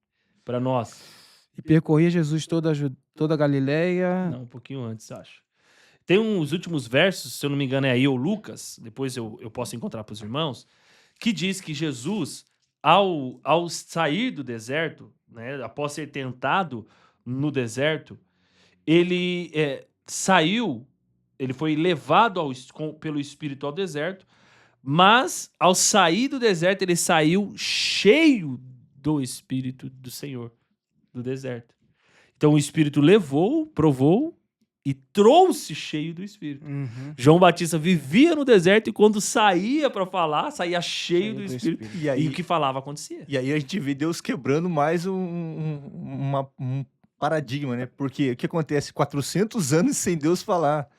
para nós. E percorria Jesus toda a Galileia. Não, um pouquinho antes, acho. Tem uns últimos versos, se eu não me engano é aí ou Lucas, depois eu posso encontrar para os irmãos, que diz que Jesus, ao sair do deserto, né, após ser tentado no deserto, ele saiu, ele foi levado pelo Espírito ao deserto, mas ao sair do deserto, ele saiu cheio do Espírito do Senhor, do deserto. Então o Espírito levou, provou e trouxe cheio do Espírito. Uhum. João Batista vivia no deserto e quando saía para falar, saía cheio do Espírito. E E aí, o que falava acontecia. a gente vê Deus quebrando mais um paradigma, né? Porque o que acontece? 400 anos sem Deus falar.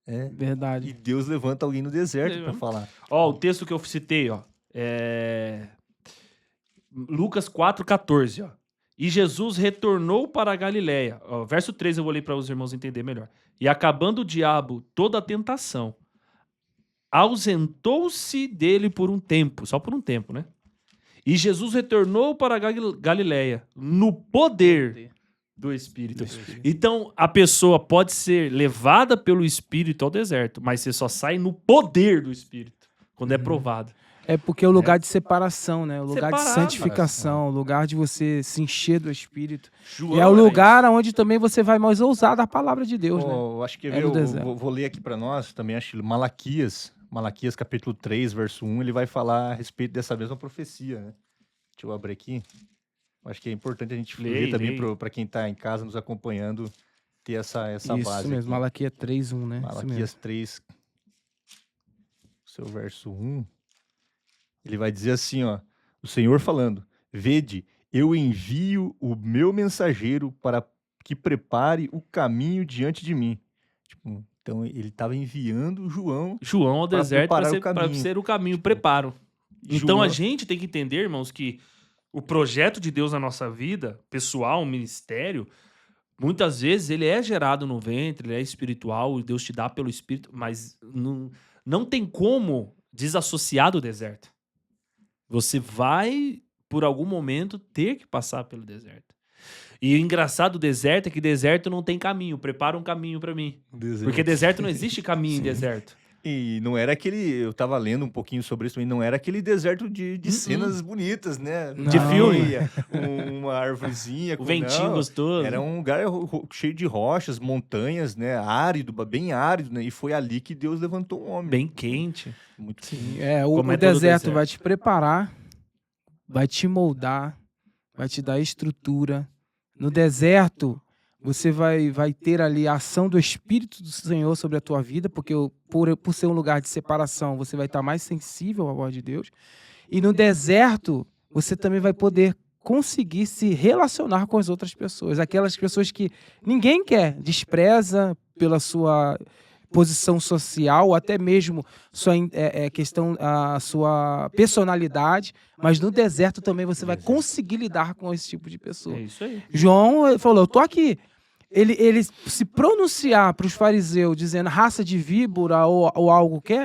E Verdade. Deus levanta alguém no deserto para falar. Ó, o texto que eu citei, ó, Lucas 4,14, ó. E Jesus retornou para a Galileia. Ó, verso 3 eu vou ler para os irmãos entenderem melhor. E acabando o diabo toda a tentação, ausentou-se dele por um tempo, só por um tempo, né? E Jesus retornou para a Galileia no poder do Espírito. Então, a pessoa pode ser levada pelo Espírito ao deserto, mas você só sai no poder do Espírito, quando é provado. É porque é o lugar de separação, né? O lugar de Separado. santificação, o lugar de você se encher do Espírito. João E é o era lugar onde também você vai mais ousar da palavra de Deus, né? Eu acho que É no deserto. vou ler aqui para nós, também acho Malaquias capítulo 3, verso 1, ele vai falar a respeito dessa mesma profecia, né? Deixa eu abrir aqui. Eu acho que é importante a gente ver também para quem está em casa nos acompanhando ter essa Isso base. mesmo, aqui. Malaquias 3:1, né? Isso mesmo. Malaquias 3, seu verso 1, ele vai dizer assim, ó, o Senhor falando, vede, eu envio o meu mensageiro para que prepare o caminho diante de mim. Tipo, então ele estava enviando João. João ao Pra deserto preparar para o caminho. ser o caminho, o preparo. Então João- a gente tem que entender, irmãos, que o projeto de Deus na nossa vida, pessoal, o ministério, muitas vezes ele é gerado no ventre, ele é espiritual, e Deus te dá pelo Espírito, mas não tem como desassociar do deserto. Você vai, por algum momento, ter que passar pelo deserto. E o engraçado do deserto é que deserto não tem caminho. Prepara um caminho para mim. Porque deserto não existe caminho em deserto. E não era aquele, eu tava lendo um pouquinho sobre isso também, não era aquele deserto de cenas bonitas, né? De filme. Uma árvorezinha. O ventinho não, gostoso. Era um lugar cheio de rochas, montanhas, né? Árido, bem árido, né? E foi ali que Deus levantou um homem. Bem quente. Muito Sim, Como o é todo deserto deserto. vai te preparar, vai te moldar, vai te dar estrutura. No deserto, você vai ter ali a ação do Espírito do Senhor sobre a tua vida, porque por ser um lugar de separação, você vai estar mais sensível à voz de Deus. E no deserto, você também vai poder conseguir se relacionar com as outras pessoas, aquelas pessoas que ninguém quer, despreza pela sua posição social, ou até mesmo a sua personalidade, mas no deserto também você vai conseguir lidar com esse tipo de pessoa. É isso aí. João falou, eu tô aqui. Ele se pronunciar para os fariseus dizendo raça de víbora ou algo que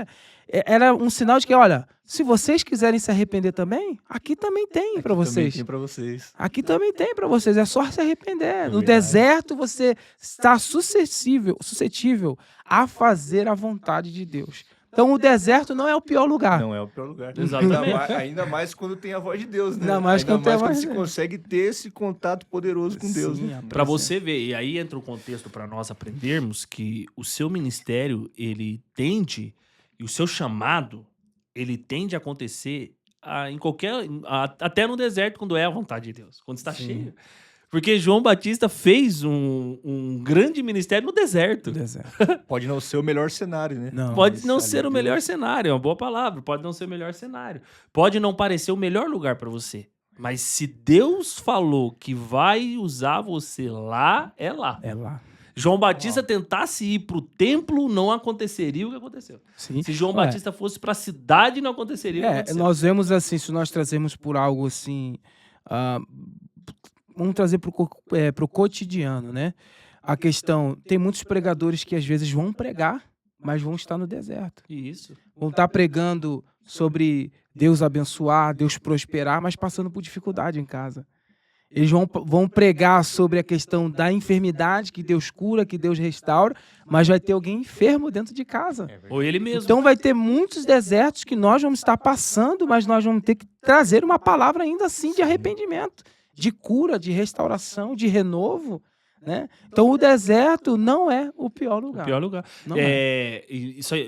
era um sinal de que, olha, Se vocês quiserem se arrepender também, aqui também tem para vocês. Tem para vocês. Aqui também tem para vocês, é só se arrepender. No verdade. deserto você está suscetível a fazer a vontade de Deus. Então o deserto não é o pior lugar. Não é o pior lugar. Exatamente. Ainda mais quando tem a voz de Deus, né? Ainda mais quando tem a voz se de Deus. consegue ter esse contato poderoso com Deus. Sim, Né? Para você ver, e aí entra um contexto para nós aprendermos que o seu ministério, ele tende, e o seu chamado, ele tende a acontecer em até no deserto, quando é a vontade de Deus, quando está cheio. Porque João Batista fez um grande ministério no deserto. Pode não ser o melhor cenário, né? Não. Pode não ali ser o Deus- melhor cenário, é uma boa palavra. Pode não ser o melhor cenário. Pode não parecer o melhor lugar para você. Mas se Deus falou que vai usar você lá, é lá. É lá. João Batista tentasse ir para o templo, não aconteceria o que aconteceu. Sim. Se João Ué, Batista fosse para a cidade, não aconteceria o que aconteceu. nós vemos assim, se nós trazemos por algo assim, vamos trazer para o cotidiano, né? A questão, tem muitos pregadores que às vezes vão pregar, mas vão estar no deserto. Isso. Vão estar pregando sobre Deus abençoar, Deus prosperar, mas passando por dificuldade em casa. Eles vão pregar sobre a questão da enfermidade, que Deus cura, que Deus restaura, mas vai ter alguém enfermo dentro de casa. Ou ele mesmo. Então vai ter muitos desertos que nós vamos estar passando, mas nós vamos ter que trazer uma palavra ainda assim de arrependimento, de cura, de restauração, de renovo, né? Então o deserto não é o pior lugar. O pior lugar. Não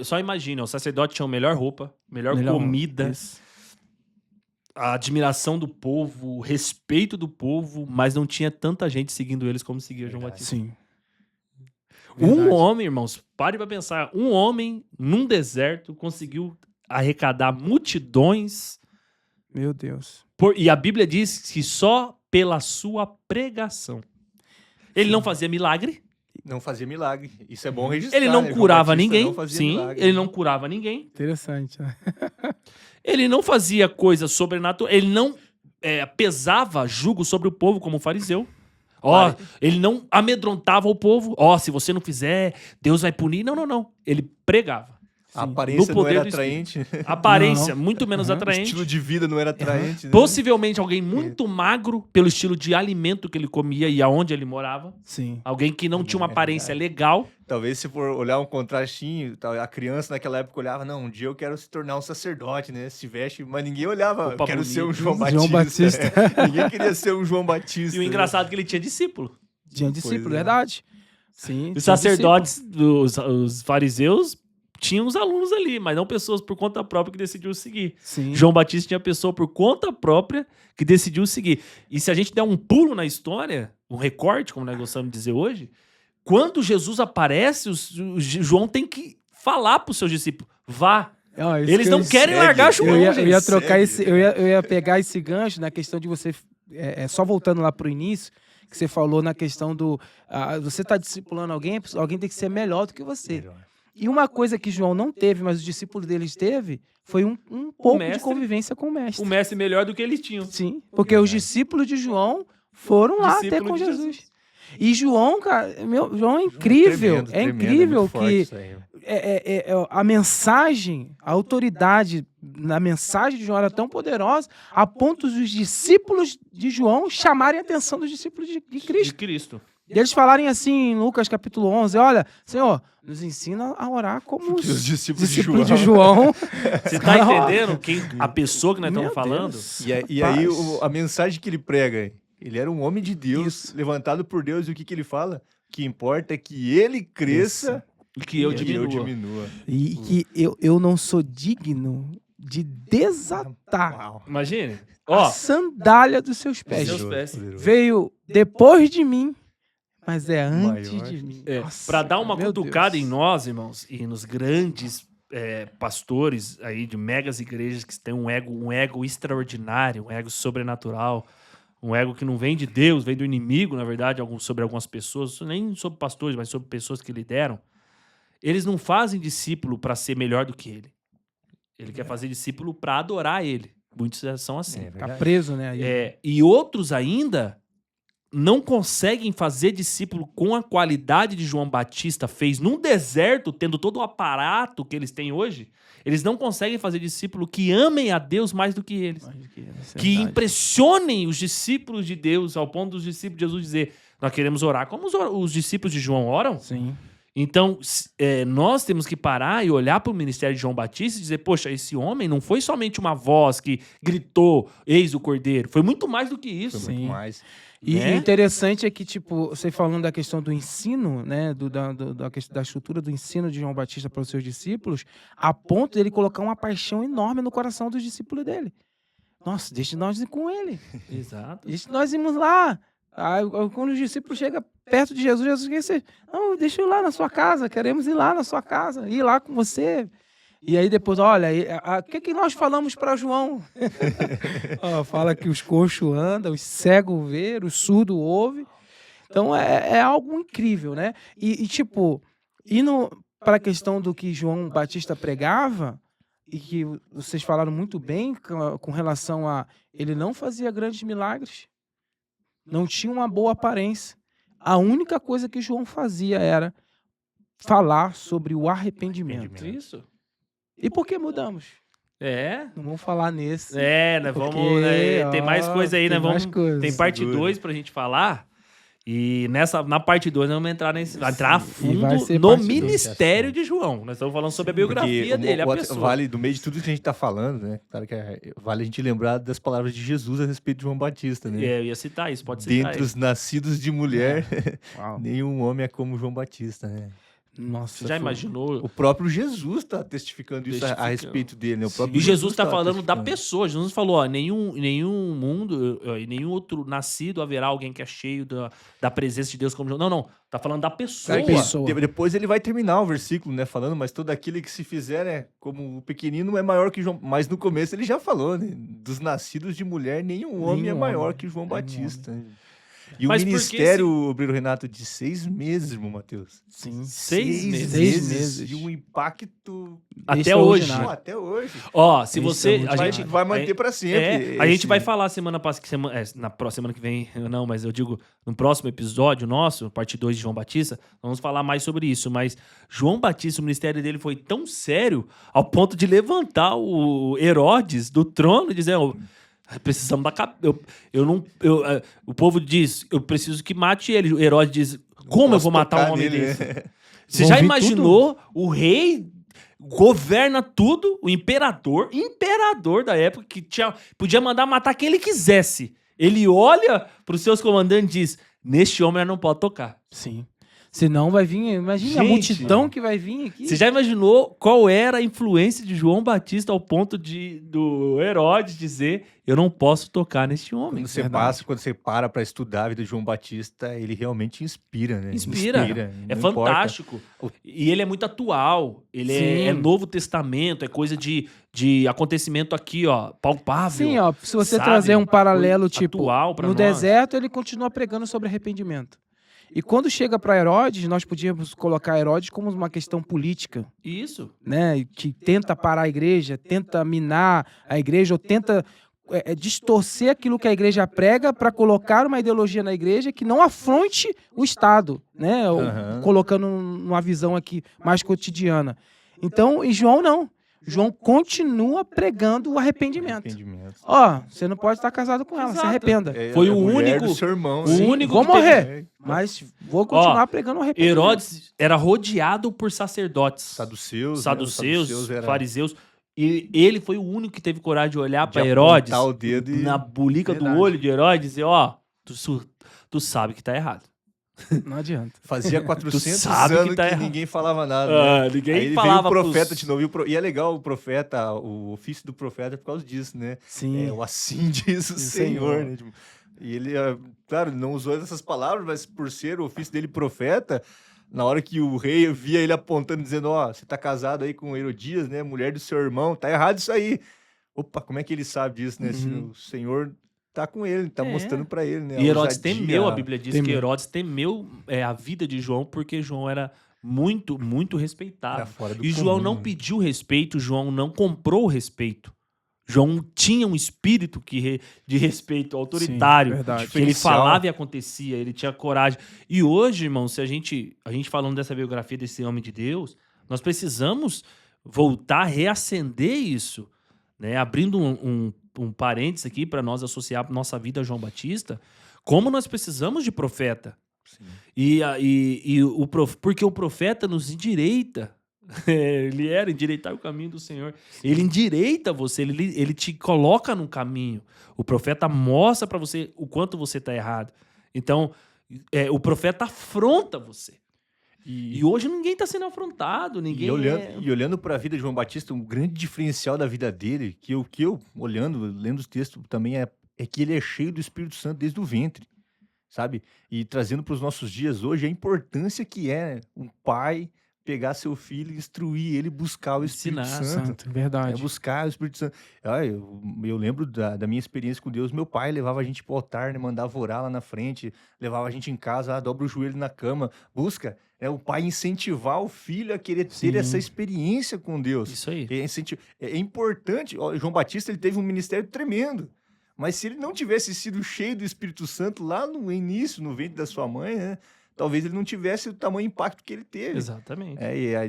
Só imagina, o sacerdote tinha a melhor roupa, melhor comida, Isso. a admiração do povo, o respeito do povo, mas não tinha tanta gente seguindo eles como seguia João Batista. Sim. Um homem, irmãos, pare pra pensar, um homem num deserto conseguiu arrecadar multidões, Meu Deus. e a Bíblia diz que só pela sua pregação. Ele não fazia milagre, Não fazia milagre. Isso é bom registrar. ele não né? João curava Batista ninguém, não fazia sim, milagre. ele não curava ninguém, Interessante, né? ele não fazia coisas sobrenaturais, ele não pesava jugo sobre o povo como fariseu. Ele não amedrontava o povo. Se você não fizer, Deus vai punir. Não. Ele pregava. A No aparência não poder era do atraente. Aparência, muito menos O atraente. estilo de vida não era atraente. né? Possivelmente alguém muito magro pelo estilo de alimento que ele comia e aonde ele morava. Sim. Alguém que não tinha uma aparência legal. Talvez se for olhar um contrastinho, a criança naquela época olhava, não, um dia eu quero se tornar um sacerdote, né? Se veste, mas ninguém olhava, Roupa quero ser um bonita. João Batista. João Batista. Ninguém queria ser um João Batista. E o engraçado é que ele tinha discípulo. Tinha discípulo, Pois é. verdade. Sim. Os tinha sacerdotes, os fariseus, tinham os alunos ali, mas não pessoas por conta própria que decidiu seguir. discípulo. Sim. João Batista tinha pessoa por conta própria que decidiu seguir. E se a gente der um pulo na história, um recorte, como nós gostamos de dizer hoje, quando Jesus aparece, João tem que falar para os seus discípulos, vá. Isso Eles que não eu- querem segue. largar João, Eu gente. ia trocar segue. eu ia pegar esse gancho na questão de você, só voltando lá pro início, que você falou na questão do, você está discipulando alguém tem que ser melhor do que você. E uma coisa que João não teve, mas os discípulos deles teve, foi um pouco de mestre. convivência com o mestre. O mestre melhor do que eles tinham. Sim, porque os discípulos de João foram lá até Discípulo com de Jesus. E João, cara, João é incrível, Tremendo, incrível muito forte que isso aí. a mensagem, a autoridade na mensagem de João era tão poderosa a ponto dos discípulos de João chamarem a atenção dos discípulos de De Cristo. Cristo. E eles falarem assim em Lucas capítulo 11, olha, Senhor, nos ensina a orar como Que os discípulos de discípulos de João. Você tá entendendo a pessoa que nós Meu estamos falando? Deus. E aí a mensagem que ele prega, ele era um homem de Deus, Isso. levantado por Deus, e o que ele fala? O que importa é que ele cresça Que eu e diminua. diminua. E que eu não sou digno de desatar Uau. Imagine. a sandália dos seus pés. Seus pés. Poderoso. Veio depois de mim, mas é antes Maior. de mim. Para dar uma meu cutucada Deus. em nós, irmãos, e nos grandes pastores aí de megas igrejas que têm um ego extraordinário, um ego sobrenatural, um ego que não vem de Deus, vem do inimigo, na verdade, sobre algumas pessoas, nem sobre pastores, mas sobre pessoas que lideram. Eles não fazem discípulo para ser melhor do que ele. Ele quer fazer discípulo para adorar ele. Muitos são assim. É Tá verdade. preso, né? aí. E outros ainda não conseguem fazer discípulo com a qualidade de João Batista fez num deserto, tendo todo o aparato que eles têm hoje, eles não conseguem fazer discípulo que amem a Deus mais do que eles. Que impressionem os discípulos de Deus, ao ponto dos discípulos de Jesus dizer, nós queremos orar como os discípulos de João oram. Sim. Então, nós temos que parar e olhar para o ministério de João Batista e dizer, poxa, esse homem não foi somente uma voz que gritou, eis o Cordeiro. Foi muito mais do que isso. Foi muito mais. E Né? o interessante é que, tipo, você falando da questão do ensino, né, da estrutura do ensino de João Batista para os seus discípulos, a ponto dele colocar uma paixão enorme no coração dos discípulos dele. Nossa, deixa nós ir com ele. Exato. Deixa nós irmos lá. Aí, quando os discípulos chegam perto de Jesus, Jesus quer dizer, não, deixa eu ir lá na sua casa, queremos ir lá na sua casa, ir lá com você. E aí depois, olha, o que nós falamos para João? Fala que os coxos andam, os cegos vê, os surdos ouvem. Então é algo incrível, né? E tipo, indo para a questão do que João Batista pregava, e que vocês falaram muito bem com relação a ele não fazia grandes milagres, não tinha uma boa aparência. A única coisa que João fazia era falar sobre o arrependimento. Isso. E por que mudamos? Não vamos falar nesse. Né? Porque, Vamos, né? Tem mais coisa aí, tem né? mais coisa. Tem parte 2 pra gente falar. E na parte 2 nós vamos entrar a fundo vai ser no parte ministério de João. Nós estamos falando sobre a biografia dele, a pessoa. Vale, do meio de tudo que a gente tá falando, né? Claro que vale a gente lembrar das palavras de Jesus a respeito de João Batista, né? Eu ia citar isso, pode citar Dentre isso. os nascidos de mulher, Uau. nenhum homem é como João Batista, né? Nossa, Você já imaginou? O próprio Jesus está testificando isso a respeito dele, né? O próprio E Jesus está tá falando da testificando. pessoa. Jesus falou, ó, nenhum mundo, em nenhum outro nascido haverá alguém que é cheio da presença de Deus como João. Não. Tá falando da pessoa. Da pessoa. Depois ele vai terminar o versículo, né? Falando, mas todo aquele que se fizer, né? Como o pequenino é maior que João. Mas no começo ele já falou, né? Dos nascidos de mulher, nenhum homem é maior que João Batista. E Mas o por que ministério, Breno Renato, de 6 meses, irmão Matheus. Sim. 6 meses. 6 meses. E um impacto Até hoje. Extraordinário. até hoje. Ó, se Isso você... é muito A gente vai manter para sempre. a gente vai falar semana na próxima semana que vem, não, mas eu digo, no próximo episódio nosso, parte 2 de João Batista, vamos falar mais sobre isso. Mas João Batista, o ministério dele foi tão sério ao ponto de levantar o Herodes do trono e dizer, precisamos da cabeça. O povo diz, eu preciso que mate ele. O Herodes diz, como eu vou matar um homem desse? Você já imaginou o rei governa tudo, o imperador da época, que podia mandar matar quem ele quisesse. Ele olha para os seus comandantes e diz, neste homem eu não pode tocar. Sim. Senão vai vir, imagina a Gente, multidão que vai vir aqui. Você já imaginou qual era a influência de João Batista ao ponto do Herodes dizer, eu não posso tocar neste homem? Quando você para estudar a vida de João Batista, ele realmente inspira, né? Inspira. É Não fantástico. E ele é muito atual. Ele é Novo Testamento, é coisa de acontecimento aqui, ó, palpável. Sim, ó, se você sabe? trazer um paralelo, tipo, Atual pra no nós. deserto ele continua pregando sobre arrependimento. E quando chega para Herodes, nós podíamos colocar Herodes como uma questão política, Isso. né? Que tenta parar a igreja, tenta minar a igreja, ou tenta distorcer aquilo que a igreja prega para colocar uma ideologia na igreja que não afronte o Estado, né? Colocando uma visão aqui mais cotidiana. Então, em João não. João continua pregando o arrependimento. Ó, você não pode estar casado com ela, Exato. se arrependa. Foi o mulher único- do seu irmão, o sim. único Vou que teve- morrer, mas vou continuar pregando o arrependimento. Herodes era rodeado por sacerdotes. Saduceus, era fariseus. E ele foi o único que teve coragem de olhar de para Herodes, apontar o dedo e- na bulica do Verdade. olho de Herodes, e dizer, ó, tu sabe que tá errado. Não adianta. Fazia 400 sabe que anos tá que errado. ninguém falava nada. Né? Ninguém Aí ele falava veio o profeta pros- de novo. E é legal o profeta, o ofício do profeta é por causa disso, né? Sim. O assim diz o Senhor, né? Tipo, e ele, claro, não usou essas palavras, mas por ser o ofício dele profeta, na hora que o rei via ele apontando, dizendo, ó, você tá casado aí com Herodias, né? Mulher do seu irmão, tá errado isso aí. Opa, como é que ele sabe disso, né? Se o Senhor tá com ele, tá mostrando pra ele, né? E Herodes ousadia. temeu, a Bíblia diz que Temeu. Herodes temeu a vida de João, porque João era muito, muito respeitado. Era fora do E João comum, não né? pediu respeito, João não comprou o respeito. João tinha um espírito de respeito autoritário, verdade. que ele Diferencial. falava e acontecia, ele tinha coragem. E hoje, irmão, se a gente falando dessa biografia desse homem de Deus, nós precisamos voltar a reacender isso, né? Abrindo um parênteses aqui para nós associar a nossa vida a João Batista, como nós precisamos de profeta. Sim. Porque o profeta nos endireita. Ele era endireitar o caminho do Senhor. Ele endireita você, ele te coloca num caminho. O profeta mostra para você o quanto você está errado. Então, o profeta afronta você. E hoje ninguém está sendo afrontado. Ninguém E olhando para a vida de João Batista, um grande diferencial da vida dele, que eu lendo os textos também, é que ele é cheio do Espírito Santo desde o ventre, sabe? E trazendo para os nossos dias hoje a importância que é um pai pegar seu filho e instruir ele, buscar o Espírito Ensinar, Santo. Verdade. Buscar o Espírito Santo. Eu lembro da minha experiência com Deus. Meu pai levava a gente pro altar, né, mandava orar lá na frente, levava a gente em casa, dobra o joelho na cama, busca. O pai incentivar o filho a querer ter essa experiência com Deus. Isso aí. É importante. João Batista, ele teve um ministério tremendo. Mas se ele não tivesse sido cheio do Espírito Santo lá no início, no ventre da sua mãe, né, talvez ele não tivesse o tamanho impacto que ele teve. Exatamente.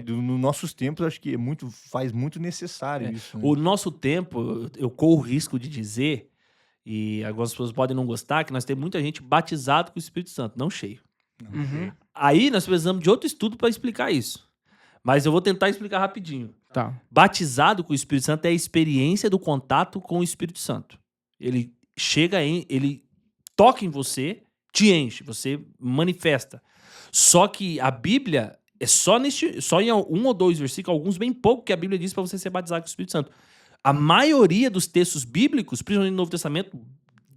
Nos nossos tempos, acho que faz muito necessário isso. Né? O nosso tempo, eu corro o risco de dizer, e algumas pessoas podem não gostar, que nós temos muita gente batizada com o Espírito Santo, não cheio. Uhum. Aí nós precisamos de outro estudo para explicar isso. Mas eu vou tentar explicar rapidinho. Tá. Batizado com o Espírito Santo é a experiência do contato com o Espírito Santo. Ele ele toca em você, te enche, você manifesta. Só que a Bíblia é só em 1 ou 2 versículos, alguns bem pouco que a Bíblia diz para você ser batizado com o Espírito Santo. A maioria dos textos bíblicos, principalmente no Novo Testamento,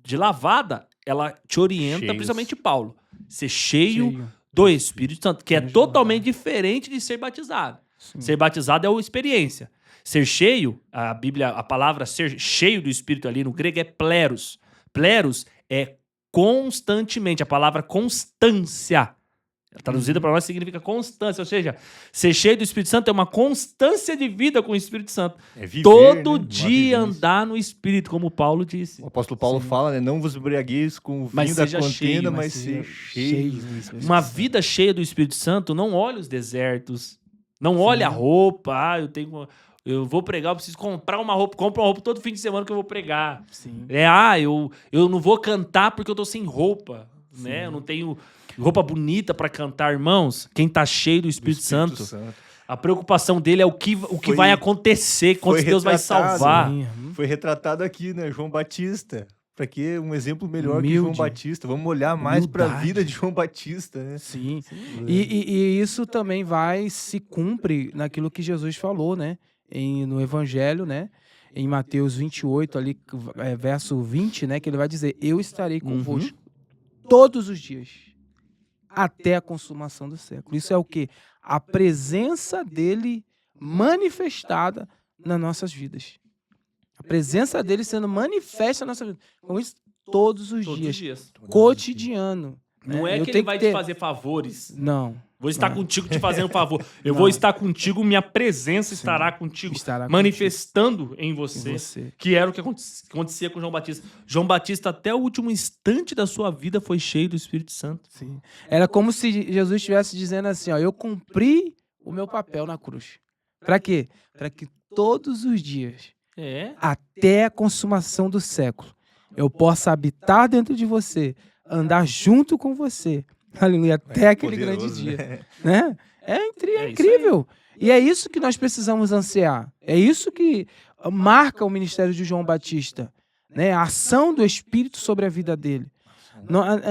de lavada, ela te orienta, Cheios. principalmente Paulo, ser cheio do Espírito Santo, que é totalmente diferente de ser batizado. Sim. Ser batizado é uma experiência. Ser cheio, a palavra ser cheio do Espírito ali no grego é pleros. Pleros é constantemente, a palavra constância. Traduzida para nós significa constância, ou seja, ser cheio do Espírito Santo é uma constância de vida com o Espírito Santo. É viver, Todo né? dia andar no Espírito, como Paulo disse. O apóstolo Paulo fala, né? Não vos embriagueis com o Mas vinho da seja contenda, cheio, mas ser cheio. Uma vida cheia do Espírito Santo não olha os desertos, não olha a roupa. Eu vou pregar, eu preciso comprar uma roupa. Compra uma roupa todo fim de semana que eu vou pregar. Sim. Eu não vou cantar porque eu tô sem roupa, né? Eu não tenho roupa bonita para cantar, irmãos. Quem tá cheio do Espírito Santo, a preocupação dele é o que vai acontecer, quantos Deus vai salvar. Sim. Foi retratado aqui, né? João Batista. Para que um exemplo melhor que Humilde. João Batista? Vamos olhar mais para a Humildade. vida de João Batista, né? Sim. E isso também se cumpre naquilo que Jesus falou, né? No Evangelho, né? Em Mateus 28, ali, verso 20, né? Que ele vai dizer, eu estarei convosco todos os dias, até a consumação do século. Isso é o quê? A presença dele manifestada nas nossas vidas. A presença dele sendo manifesta na nossa vida. Com isso, todos os dias. Cotidiano. Não né? é Eu que ele tenho vai ter- te fazer favores. Não. Vou estar Não. contigo te fazendo favor. Eu Não. vou estar contigo, minha presença estará contigo, Estará manifestando em em você. você. Que era o que acontecia com João Batista. João Batista, até o último instante da sua vida, foi cheio do Espírito Santo. Sim. Era como se Jesus estivesse dizendo assim, ó, eu cumpri o meu papel na cruz. Para quê? Para que todos os dias, até a consumação do século, eu possa habitar dentro de você, andar junto com você, aleluia, até aquele grande Poderoso, dia. né? Né? É isso incrível. E é isso que nós precisamos ansiar. É isso que marca o ministério de João Batista. Né? A ação do Espírito sobre a vida dele.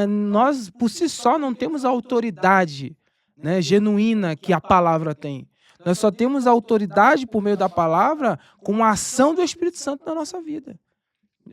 Nós, por si só, não temos a autoridade, né, genuína que a palavra tem. Nós só temos a autoridade por meio da palavra com a ação do Espírito Santo na nossa vida.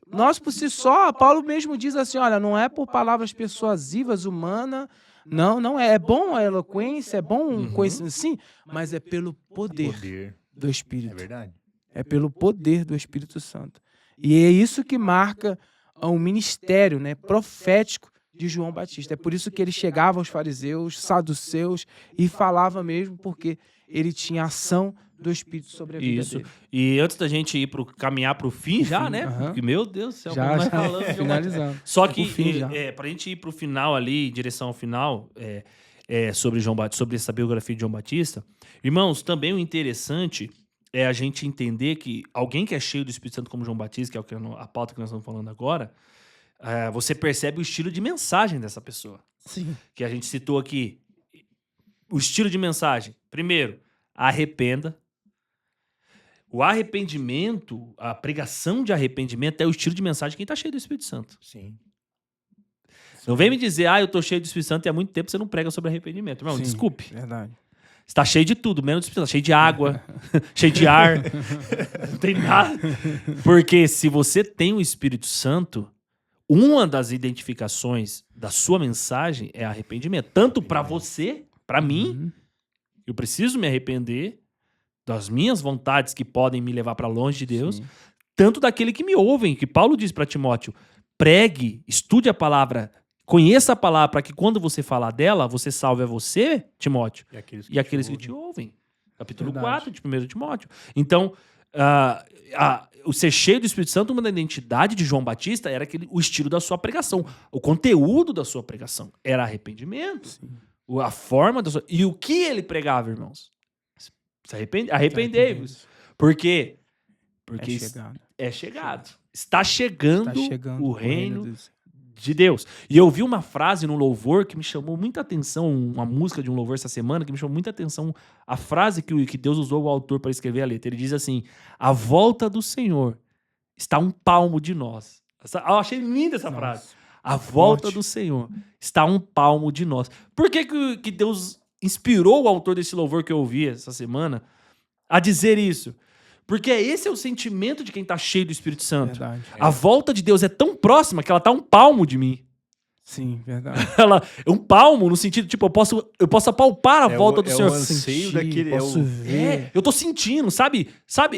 Nós, por si só, Paulo mesmo diz assim, olha, não é por palavras persuasivas, humanas, não é. É bom a eloquência, é bom o conhecimento, sim, mas é pelo poder do É Espírito. verdade. É pelo poder do Espírito Santo. E é isso que marca o ministério, né, profético de João Batista. É por isso que ele chegava aos fariseus, saduceus e falava mesmo, porque ele tinha ação do Espírito sobre a vida Isso. dele. E antes da gente caminhar pro fim já, fim, né? aham. Porque, meu Deus do céu, Já, como nós já, falamos de João Batista. finalizando. Só Pro que, fim já. pra gente ir pro final ali, em direção ao final, sobre João Batista, sobre essa biografia de João Batista, irmãos, também o interessante é a gente entender que alguém que é cheio do Espírito Santo como João Batista, que é a pauta que nós estamos falando agora, você percebe o estilo de mensagem dessa pessoa. Sim. Que a gente citou aqui. O estilo de mensagem. Primeiro, arrependa. O arrependimento, a pregação de arrependimento é o estilo de mensagem de quem está cheio do Espírito Santo. Sim. Não vem me dizer, eu tô cheio do Espírito Santo e há muito tempo você não prega sobre arrependimento. Irmão, Sim, desculpe. Verdade. Você tá cheio de tudo, menos do Espírito Santo. Cheio de água, cheio de ar. Não tem nada. Porque se você tem o Espírito Santo, uma das identificações da sua mensagem é arrependimento. Tanto para você, para mim, eu preciso me arrepender das minhas vontades que podem me levar para longe de Deus, Sim. tanto daquele que me ouvem, que Paulo diz para Timóteo, pregue, estude a palavra, conheça a palavra, para que quando você falar dela, você salve a você, Timóteo, e aqueles que te ouvem. Capítulo Verdade. 4 de 1 Timóteo. Então, o ser cheio do Espírito Santo, uma da identidade de João Batista era o estilo da sua pregação. O conteúdo da sua pregação era arrependimento. Sim. A forma da sua... E o que ele pregava, irmãos? Arrependei-vos. Por quê? Porque é chegado. Está chegando, o reino de Deus. E eu vi uma frase no louvor que me chamou muita atenção, uma música de um louvor essa semana, que me chamou muita atenção, a frase que Deus usou o autor para escrever a letra. Ele diz assim, a volta do Senhor está a um palmo de nós. Eu achei linda essa frase. A volta do Senhor está a um palmo de nós. Por que Deus inspirou o autor desse louvor que eu ouvi essa semana a dizer isso? Porque esse é o sentimento de quem está cheio do Espírito Santo. Verdade. A volta de Deus é tão próxima que ela está a um palmo de mim. Sim, verdade. Ela é um palmo no sentido, tipo, eu posso apalpar a volta do Senhor. O anseio daquele, posso ver. Eu tô sentindo, sabe?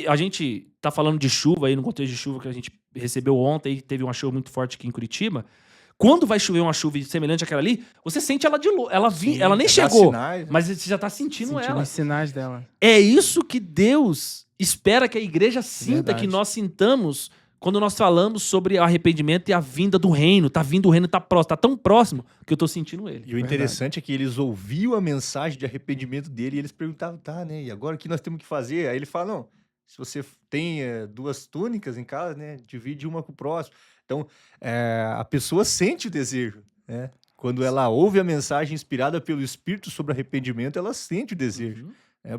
A gente tá falando de chuva aí, no contexto de chuva que a gente recebeu ontem, teve uma chuva muito forte aqui em Curitiba. Quando vai chover uma chuva semelhante àquela ali, você sente ela de longe. Ela nem chegou, sinais, mas você já tá sentindo ela. Os sinais dela. É isso que Deus espera que a igreja sinta, Verdade. que nós sintamos quando nós falamos sobre arrependimento e a vinda do reino. Tá vindo o reino, tá próximo, tá tão próximo que eu tô sentindo ele. E o interessante é que eles ouviam a mensagem de arrependimento dele e eles perguntavam, né? E agora o que nós temos que fazer? Aí ele fala, não, se você tem 2 túnicas em casa, né? Divide uma com o próximo. Então, a pessoa sente o desejo, né? Quando ela ouve a mensagem inspirada pelo Espírito sobre arrependimento, ela sente o desejo.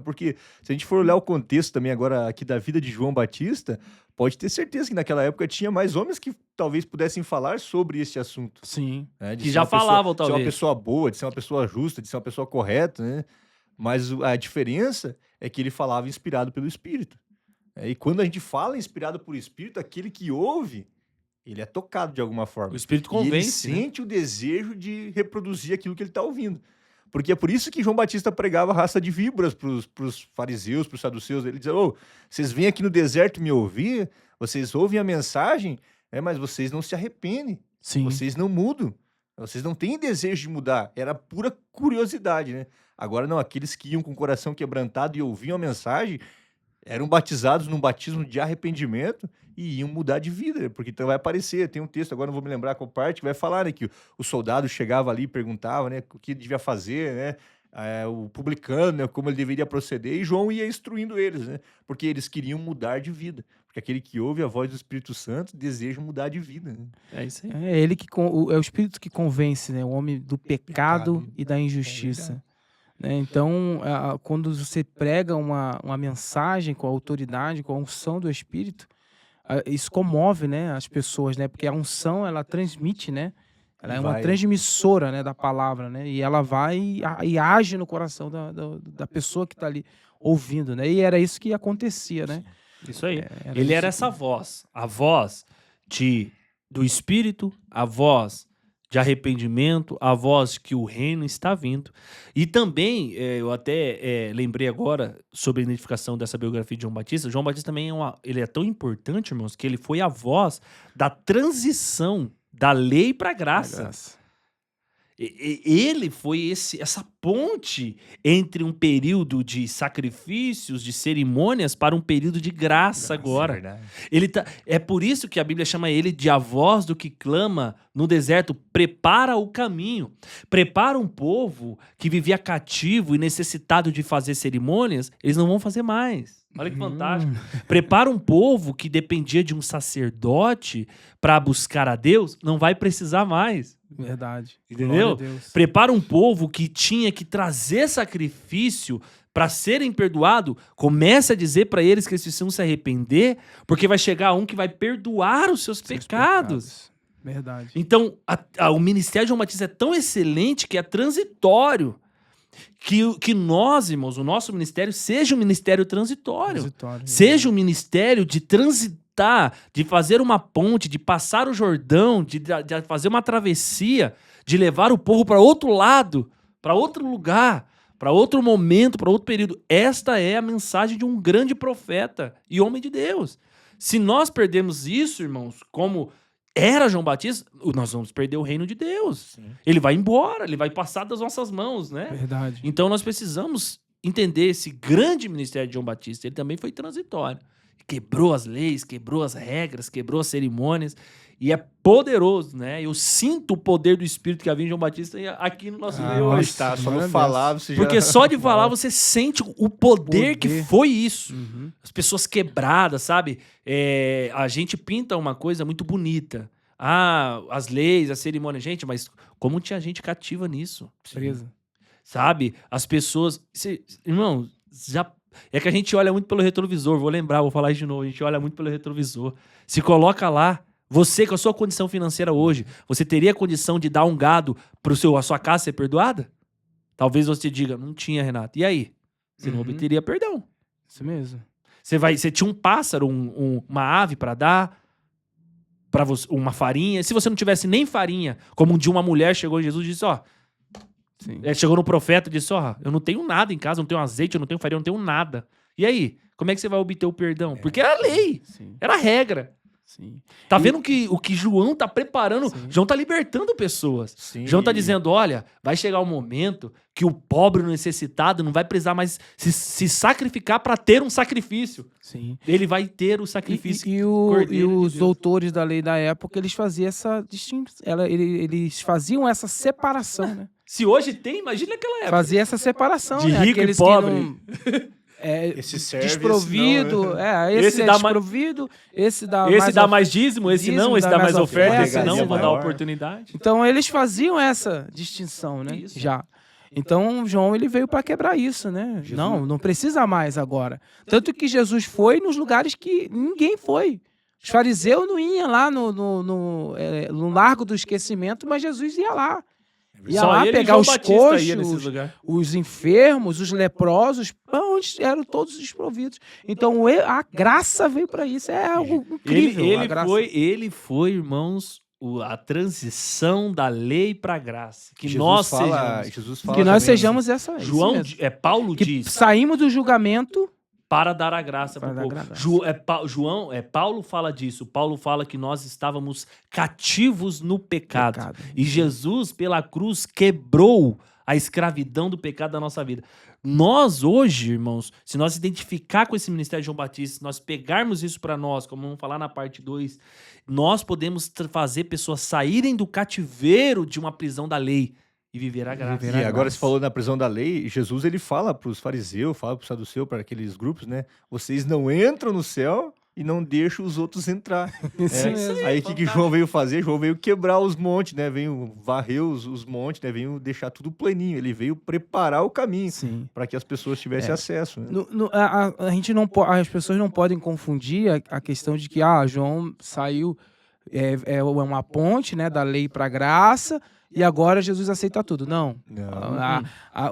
Porque se a gente for olhar o contexto também agora aqui da vida de João Batista, pode ter certeza que naquela época tinha mais homens que talvez pudessem falar sobre esse assunto. Sim. Né? De Que ser já uma pessoa- falavam, De ser talvez. uma pessoa boa, de ser uma pessoa justa, de ser uma pessoa correta, né? Mas a diferença é que ele falava inspirado pelo Espírito. E quando a gente fala inspirado por Espírito, aquele que ouve, ele é tocado de alguma forma. O Espírito E ele convence, né? sente o desejo de reproduzir aquilo que ele está ouvindo. Porque é por isso que João Batista pregava raça de víboras para os fariseus, para os saduceus. Ele dizia, vocês vêm aqui no deserto me ouvir, vocês ouvem a mensagem, mas vocês não se arrependem, Sim. vocês não mudam, vocês não têm desejo de mudar. Era pura curiosidade, né? Agora não, aqueles que iam com o coração quebrantado e ouviam a mensagem, eram batizados num batismo de arrependimento e iam mudar de vida, porque então vai aparecer, tem um texto, agora não vou me lembrar qual parte, que vai falar, né, que o soldado chegava ali e perguntava, né, o que devia fazer, né, o publicano, né, como ele deveria proceder, e João ia instruindo eles, né, porque eles queriam mudar de vida, porque aquele que ouve a voz do Espírito Santo deseja mudar de vida, né? É isso aí. É ele que é o Espírito que convence, né, o homem do pecado Pecado. e da injustiça. Né? Então, quando você prega uma mensagem com a autoridade, com a unção do Espírito, isso comove, né, as pessoas, né? Porque a unção, ela transmite, né? Ela é uma transmissora, né, da palavra, né? E ela vai e age no coração da pessoa que está ali ouvindo, né? E era isso que acontecia, né? Isso aí. Era Ele isso era que- essa voz. A voz do Espírito, a voz de arrependimento, a voz que o reino está vindo. E também, eu até lembrei agora sobre a identificação dessa biografia de João Batista. João Batista também ele é tão importante, irmãos, que ele foi a voz da transição da lei para a graça. Ele foi essa ponte entre um período de sacrifícios, de cerimônias, para um período de graça agora. É por isso que a Bíblia chama ele de a voz do que clama no deserto, prepara o caminho. Prepara um povo que vivia cativo e necessitado de fazer cerimônias, eles não vão fazer mais. Olha que fantástico. Prepara um povo que dependia de um sacerdote para buscar a Deus, não vai precisar mais. Verdade. Entendeu? Prepara um povo que tinha que trazer sacrifício para serem perdoados. Comece a dizer para eles que eles precisam se arrepender, porque vai chegar um que vai perdoar os seus pecados. Verdade. Então, o ministério de João Batista é tão excelente que é transitório. Que nós, irmãos, o nosso ministério seja um ministério transitório. Seja um ministério de transitar, de fazer uma ponte, de passar o Jordão, de fazer uma travessia, de levar o povo para outro lado, para outro lugar, para outro momento, para outro período. Esta é a mensagem de um grande profeta e homem de Deus. Se nós perdemos isso, irmãos, como era João Batista, nós vamos perder o reino de Deus. Sim. Ele vai embora, ele vai passar das nossas mãos, né? Verdade. Então nós precisamos entender esse grande ministério de João Batista. Ele também foi transitório. Quebrou as leis, quebrou as regras, quebrou as cerimônias. E é poderoso, né? Eu sinto o poder do Espírito que havia em João Batista aqui no nosso meio hoje. Tá, só não falar, você Porque só de falar você sente o poder que foi isso. As pessoas quebradas, sabe? A gente pinta uma coisa muito bonita. As leis, a cerimônia. Gente, mas como tinha gente cativa nisso? Presa. Sabe? As pessoas... Irmão, é que a gente olha muito pelo retrovisor. Vou falar isso de novo. A gente olha muito pelo retrovisor. Se coloca lá. Você, com a sua condição financeira hoje, você teria condição de dar um gado para a sua casa ser perdoada? Talvez você diga, não tinha, Renato. E aí? Você não obteria perdão. Isso mesmo. Você tinha um pássaro, uma ave para dar, para você, uma farinha. Se você não tivesse nem farinha, como um dia uma mulher chegou em Jesus e disse, chegou no profeta e disse, eu não tenho nada em casa, eu não tenho azeite, eu não tenho farinha, eu não tenho nada. E aí? Como é que você vai obter o perdão? Porque era lei, era regra. Sim. Tá vendo o que João tá preparando? Sim. João tá libertando pessoas. Sim. João tá dizendo, olha, vai chegar um momento que o pobre, o necessitado, não vai precisar mais se sacrificar para ter um sacrifício. Sim. Ele vai ter o sacrifício. E os doutores da lei da época, eles faziam essa distinção. Eles faziam essa separação, né? Se hoje tem, imagina aquela época. Fazia essa separação, de rico aqueles e pobre. Esse serve, desprovido, esse é dá desprovido, esse dá mais dízimo, esse não, esse dá mais oferta, esse não, vou dar maior. oportunidade. Então eles faziam essa distinção, né? Isso. Já. Então João ele veio para quebrar isso, né? Jesus. Não precisa mais agora. Tanto que Jesus foi nos lugares que ninguém foi. Os fariseus não iam lá no Largo do Esquecimento, mas Jesus ia lá. Ia só lá pegar os coxos, os enfermos, os leprosos, onde eram todos desprovidos. Então a graça veio para isso. É algo incrível. Ele foi, irmãos, a transição da lei para a graça. Que Jesus nós sejamos essa. Paulo que diz. Saímos do julgamento para dar a graça para o povo. Paulo fala disso. Paulo fala que nós estávamos cativos no pecado. E Jesus, pela cruz, quebrou a escravidão do pecado da nossa vida. Nós hoje, irmãos, se nós identificar com esse ministério de João Batista, se nós pegarmos isso para nós, como vamos falar na parte 2, nós podemos fazer pessoas saírem do cativeiro de uma prisão da lei e viver a graça. E agora você falou na prisão da lei, Jesus ele fala para os fariseus, fala para os saduceus, para aqueles grupos, né? Vocês não entram no céu e não deixam os outros entrar. Aí o que João veio fazer? João veio quebrar os montes, né? Veio varrer os montes, né? Veio deixar tudo planinho. Ele veio preparar o caminho para que as pessoas tivessem acesso. Né? As pessoas não podem confundir a questão de que João saiu uma ponte, né, da lei para a graça. E agora Jesus aceita tudo. Não.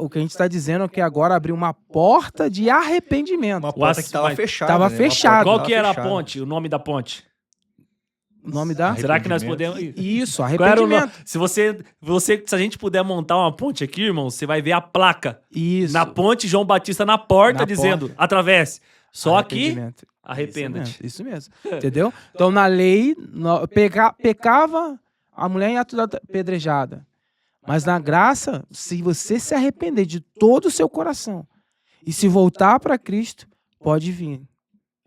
O que a gente está dizendo é que agora abriu uma porta de arrependimento. Uma porta que estava fechada. Estava fechada. Qual que era a ponte? O nome da ponte? O nome da? Será que nós podemos... Isso, arrependimento. Se a gente puder montar uma ponte aqui, irmão, você vai ver a placa. Isso. Na ponte, João Batista na porta, dizendo, atravesse. Só aqui, arrependa-te. Isso mesmo. Entendeu? Então, na lei, pecava... A mulher ia toda apedrejada. Mas na graça, se você se arrepender de todo o seu coração e se voltar para Cristo, pode vir,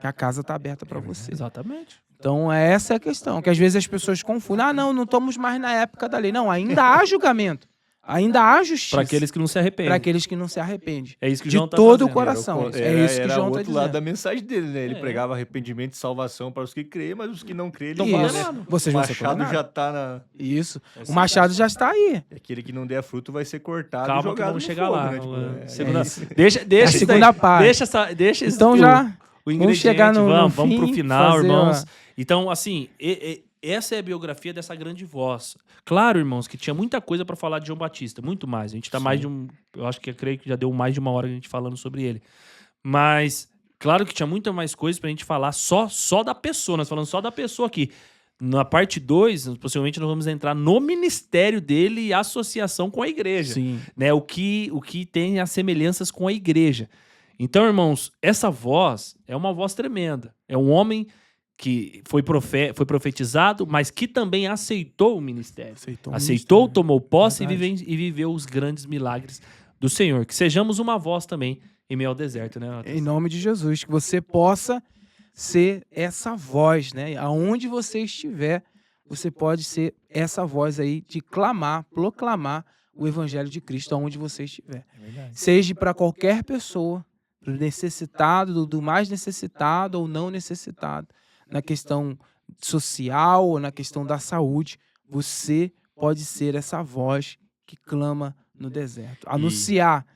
que a casa está aberta para você. Exatamente. Então, essa é a questão, que às vezes as pessoas confundem. Não estamos mais na época da lei. Não, ainda há julgamento. Ainda há justiça. Para aqueles que não se arrependem. Para aqueles que não se arrependem. É isso que o De João tá todo o trazendo. coração. É isso que era João o está outro lado da dizendo. mensagem dele, né? Ele É. pregava arrependimento e salvação para os que creem, mas os que não creem, ele Tão fala, condenados. né? Vocês O vão ser machado condenados. já tá na... Isso. Essa O machado já está aí. Aquele que não der fruto vai ser cortado e Calma que jogado vamos no chegar fogo, lá. né? Tipo, Segunda- isso. Deixa É a isso daí. segunda parte. Deixa esse Então já o ingrediente. chegar no vamos pro fim, final, fazer irmãos. a- Então, assim, essa é a biografia dessa grande voz. Claro, irmãos, que tinha muita coisa para falar de João Batista, muito mais. A gente tá mais de eu acho que eu creio que já deu mais de uma hora a gente falando sobre ele. Mas claro que tinha muita mais coisa pra gente falar só da pessoa. Nós falamos só da pessoa aqui. Na parte 2, possivelmente nós vamos entrar no ministério dele e a associação com a igreja. Sim. Né? O que tem as semelhanças com a igreja. Então, irmãos, essa voz é uma voz tremenda. É um homem que foi profetizado, mas que também aceitou o ministério. Aceitou, tomou posse e viveu os grandes milagres do Senhor. Que sejamos uma voz também em meio ao deserto, né, Matheus? Em nome de Jesus, que você possa ser essa voz, né? Aonde você estiver, você pode ser essa voz aí de clamar, proclamar o evangelho de Cristo aonde você estiver. Seja para qualquer pessoa, do necessitado, do mais necessitado ou não necessitado, na questão social ou na questão da saúde, você pode ser essa voz que clama no deserto. Anunciar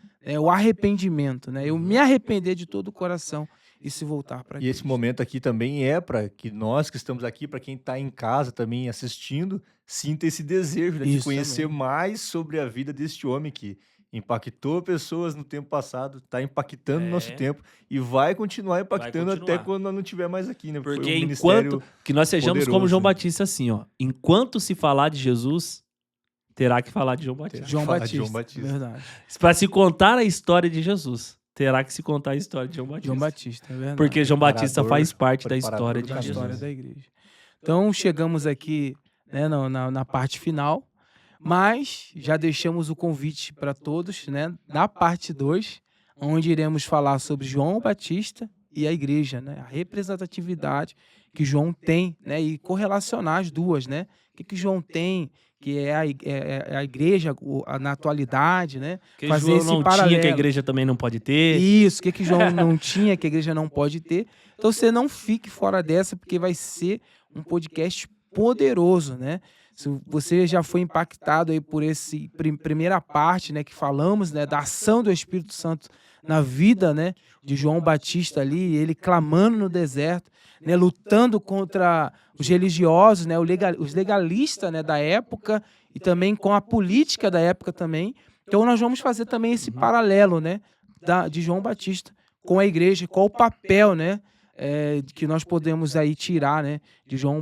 o arrependimento, né? Eu me arrepender de todo o coração e se voltar para E Cristo. esse momento aqui também é para que nós que estamos aqui, para quem está em casa também assistindo, sinta esse desejo, né, de Isso conhecer também. mais sobre a vida deste homem que impactou pessoas no tempo passado, está impactando no nosso tempo e vai continuar impactando continuar. até quando nós não estiver mais aqui, né? Porque Foi um enquanto ministério que nós sejamos como poderoso, João né? Batista, assim, ó. Enquanto se falar de Jesus, terá que falar de João Batista. João falar de Batista, João Batista. verdade. Para se contar a história de Jesus, terá que se contar a história de João Batista. João Batista, é verdade. Porque João Batista Preparador, faz parte da preparador história do de da caminho. Jesus. história da igreja. Então, chegamos aqui, né, na parte final, mas já deixamos o convite para todos, né, na parte 2, onde iremos falar sobre João Batista e a igreja, né, a representatividade que João tem, né, e correlacionar as duas, né, o que João tem, que é a igreja na atualidade, né, Que fazer João esse não paralelo. tinha, que a igreja também não pode ter. Isso, o que João não tinha, que a igreja não pode ter. Então você não fique fora dessa, porque vai ser um podcast poderoso, né? Se você já foi impactado aí por esse primeira parte, né, que falamos, né, da ação do Espírito Santo na vida, né, de João Batista ali, ele clamando no deserto, né, lutando contra os religiosos, né, os legalistas, né, da época e também com a política da época também. Então nós vamos fazer também esse paralelo, né, de João Batista com a igreja, qual o papel, né, que nós podemos aí tirar, né, de João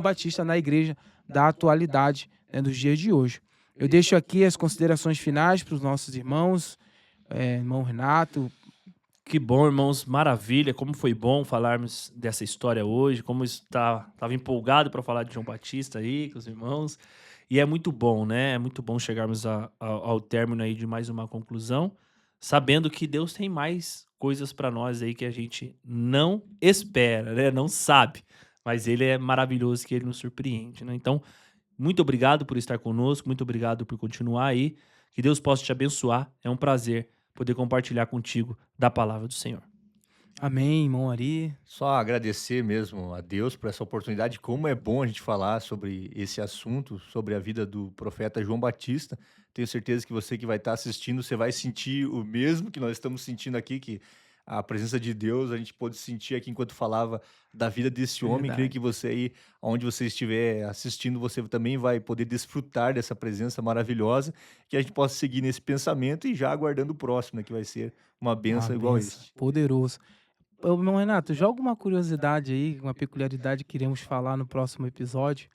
Batista na igreja da atualidade, né, dos dias de hoje. Eu deixo aqui as considerações finais para os nossos irmãos, irmão Renato. Que bom, irmãos, maravilha, como foi bom falarmos dessa história hoje, como estava empolgado para falar de João Batista aí com os irmãos, e é muito bom, né? É muito bom chegarmos ao término aí de mais uma conclusão, sabendo que Deus tem mais coisas para nós aí que a gente não espera, né? Não sabe, mas Ele é maravilhoso, que Ele nos surpreende, né? Então, muito obrigado por estar conosco, muito obrigado por continuar aí, que Deus possa te abençoar, é um prazer poder compartilhar contigo da palavra do Senhor. Amém, irmão Ari. Só agradecer mesmo a Deus por essa oportunidade. Como é bom a gente falar sobre esse assunto, sobre a vida do profeta João Batista. Tenho certeza que você que vai estar assistindo, você vai sentir o mesmo que nós estamos sentindo aqui, que a presença de Deus a gente pôde sentir aqui enquanto falava da vida desse homem. Verdade. Creio que você aí, onde você estiver assistindo, você também vai poder desfrutar dessa presença maravilhosa, que a gente possa seguir nesse pensamento e já aguardando o próximo, né, que vai ser uma bênção Uma igual bênção, este. poderoso. Ô, irmão Renato, joga uma curiosidade aí, uma peculiaridade que iremos falar no próximo episódio,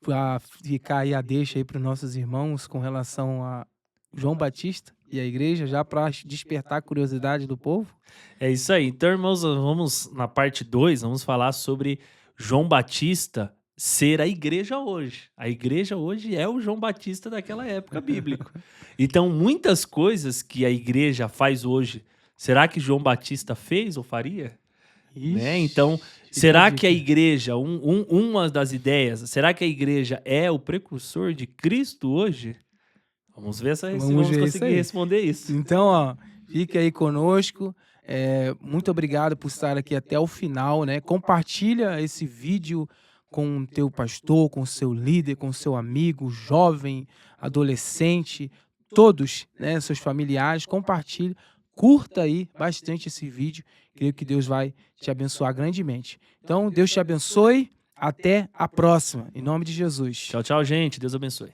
para ficar aí a deixa aí para os nossos irmãos com relação a João Batista e a igreja, já para despertar a curiosidade do povo. É isso aí. Então, irmãos, vamos na parte 2, vamos falar sobre João Batista ser a igreja hoje. A igreja hoje é o João Batista daquela época bíblico. Então, muitas coisas que a igreja faz hoje, será que João Batista fez ou faria? Né? Então, será que a igreja, uma das ideias, será que a igreja é o precursor de Cristo hoje? Vamos ver se vamos conseguir responder isso. Então, ó, fique aí conosco. Muito obrigado por estar aqui até o final, né? Compartilha esse vídeo com o teu pastor, com o seu líder, com o seu amigo, jovem, adolescente, todos, né, seus familiares. Compartilhe, curta aí bastante esse vídeo. Creio que Deus vai te abençoar grandemente. Então, Deus te abençoe. Até a próxima. Em nome de Jesus. Tchau, tchau, gente. Deus abençoe.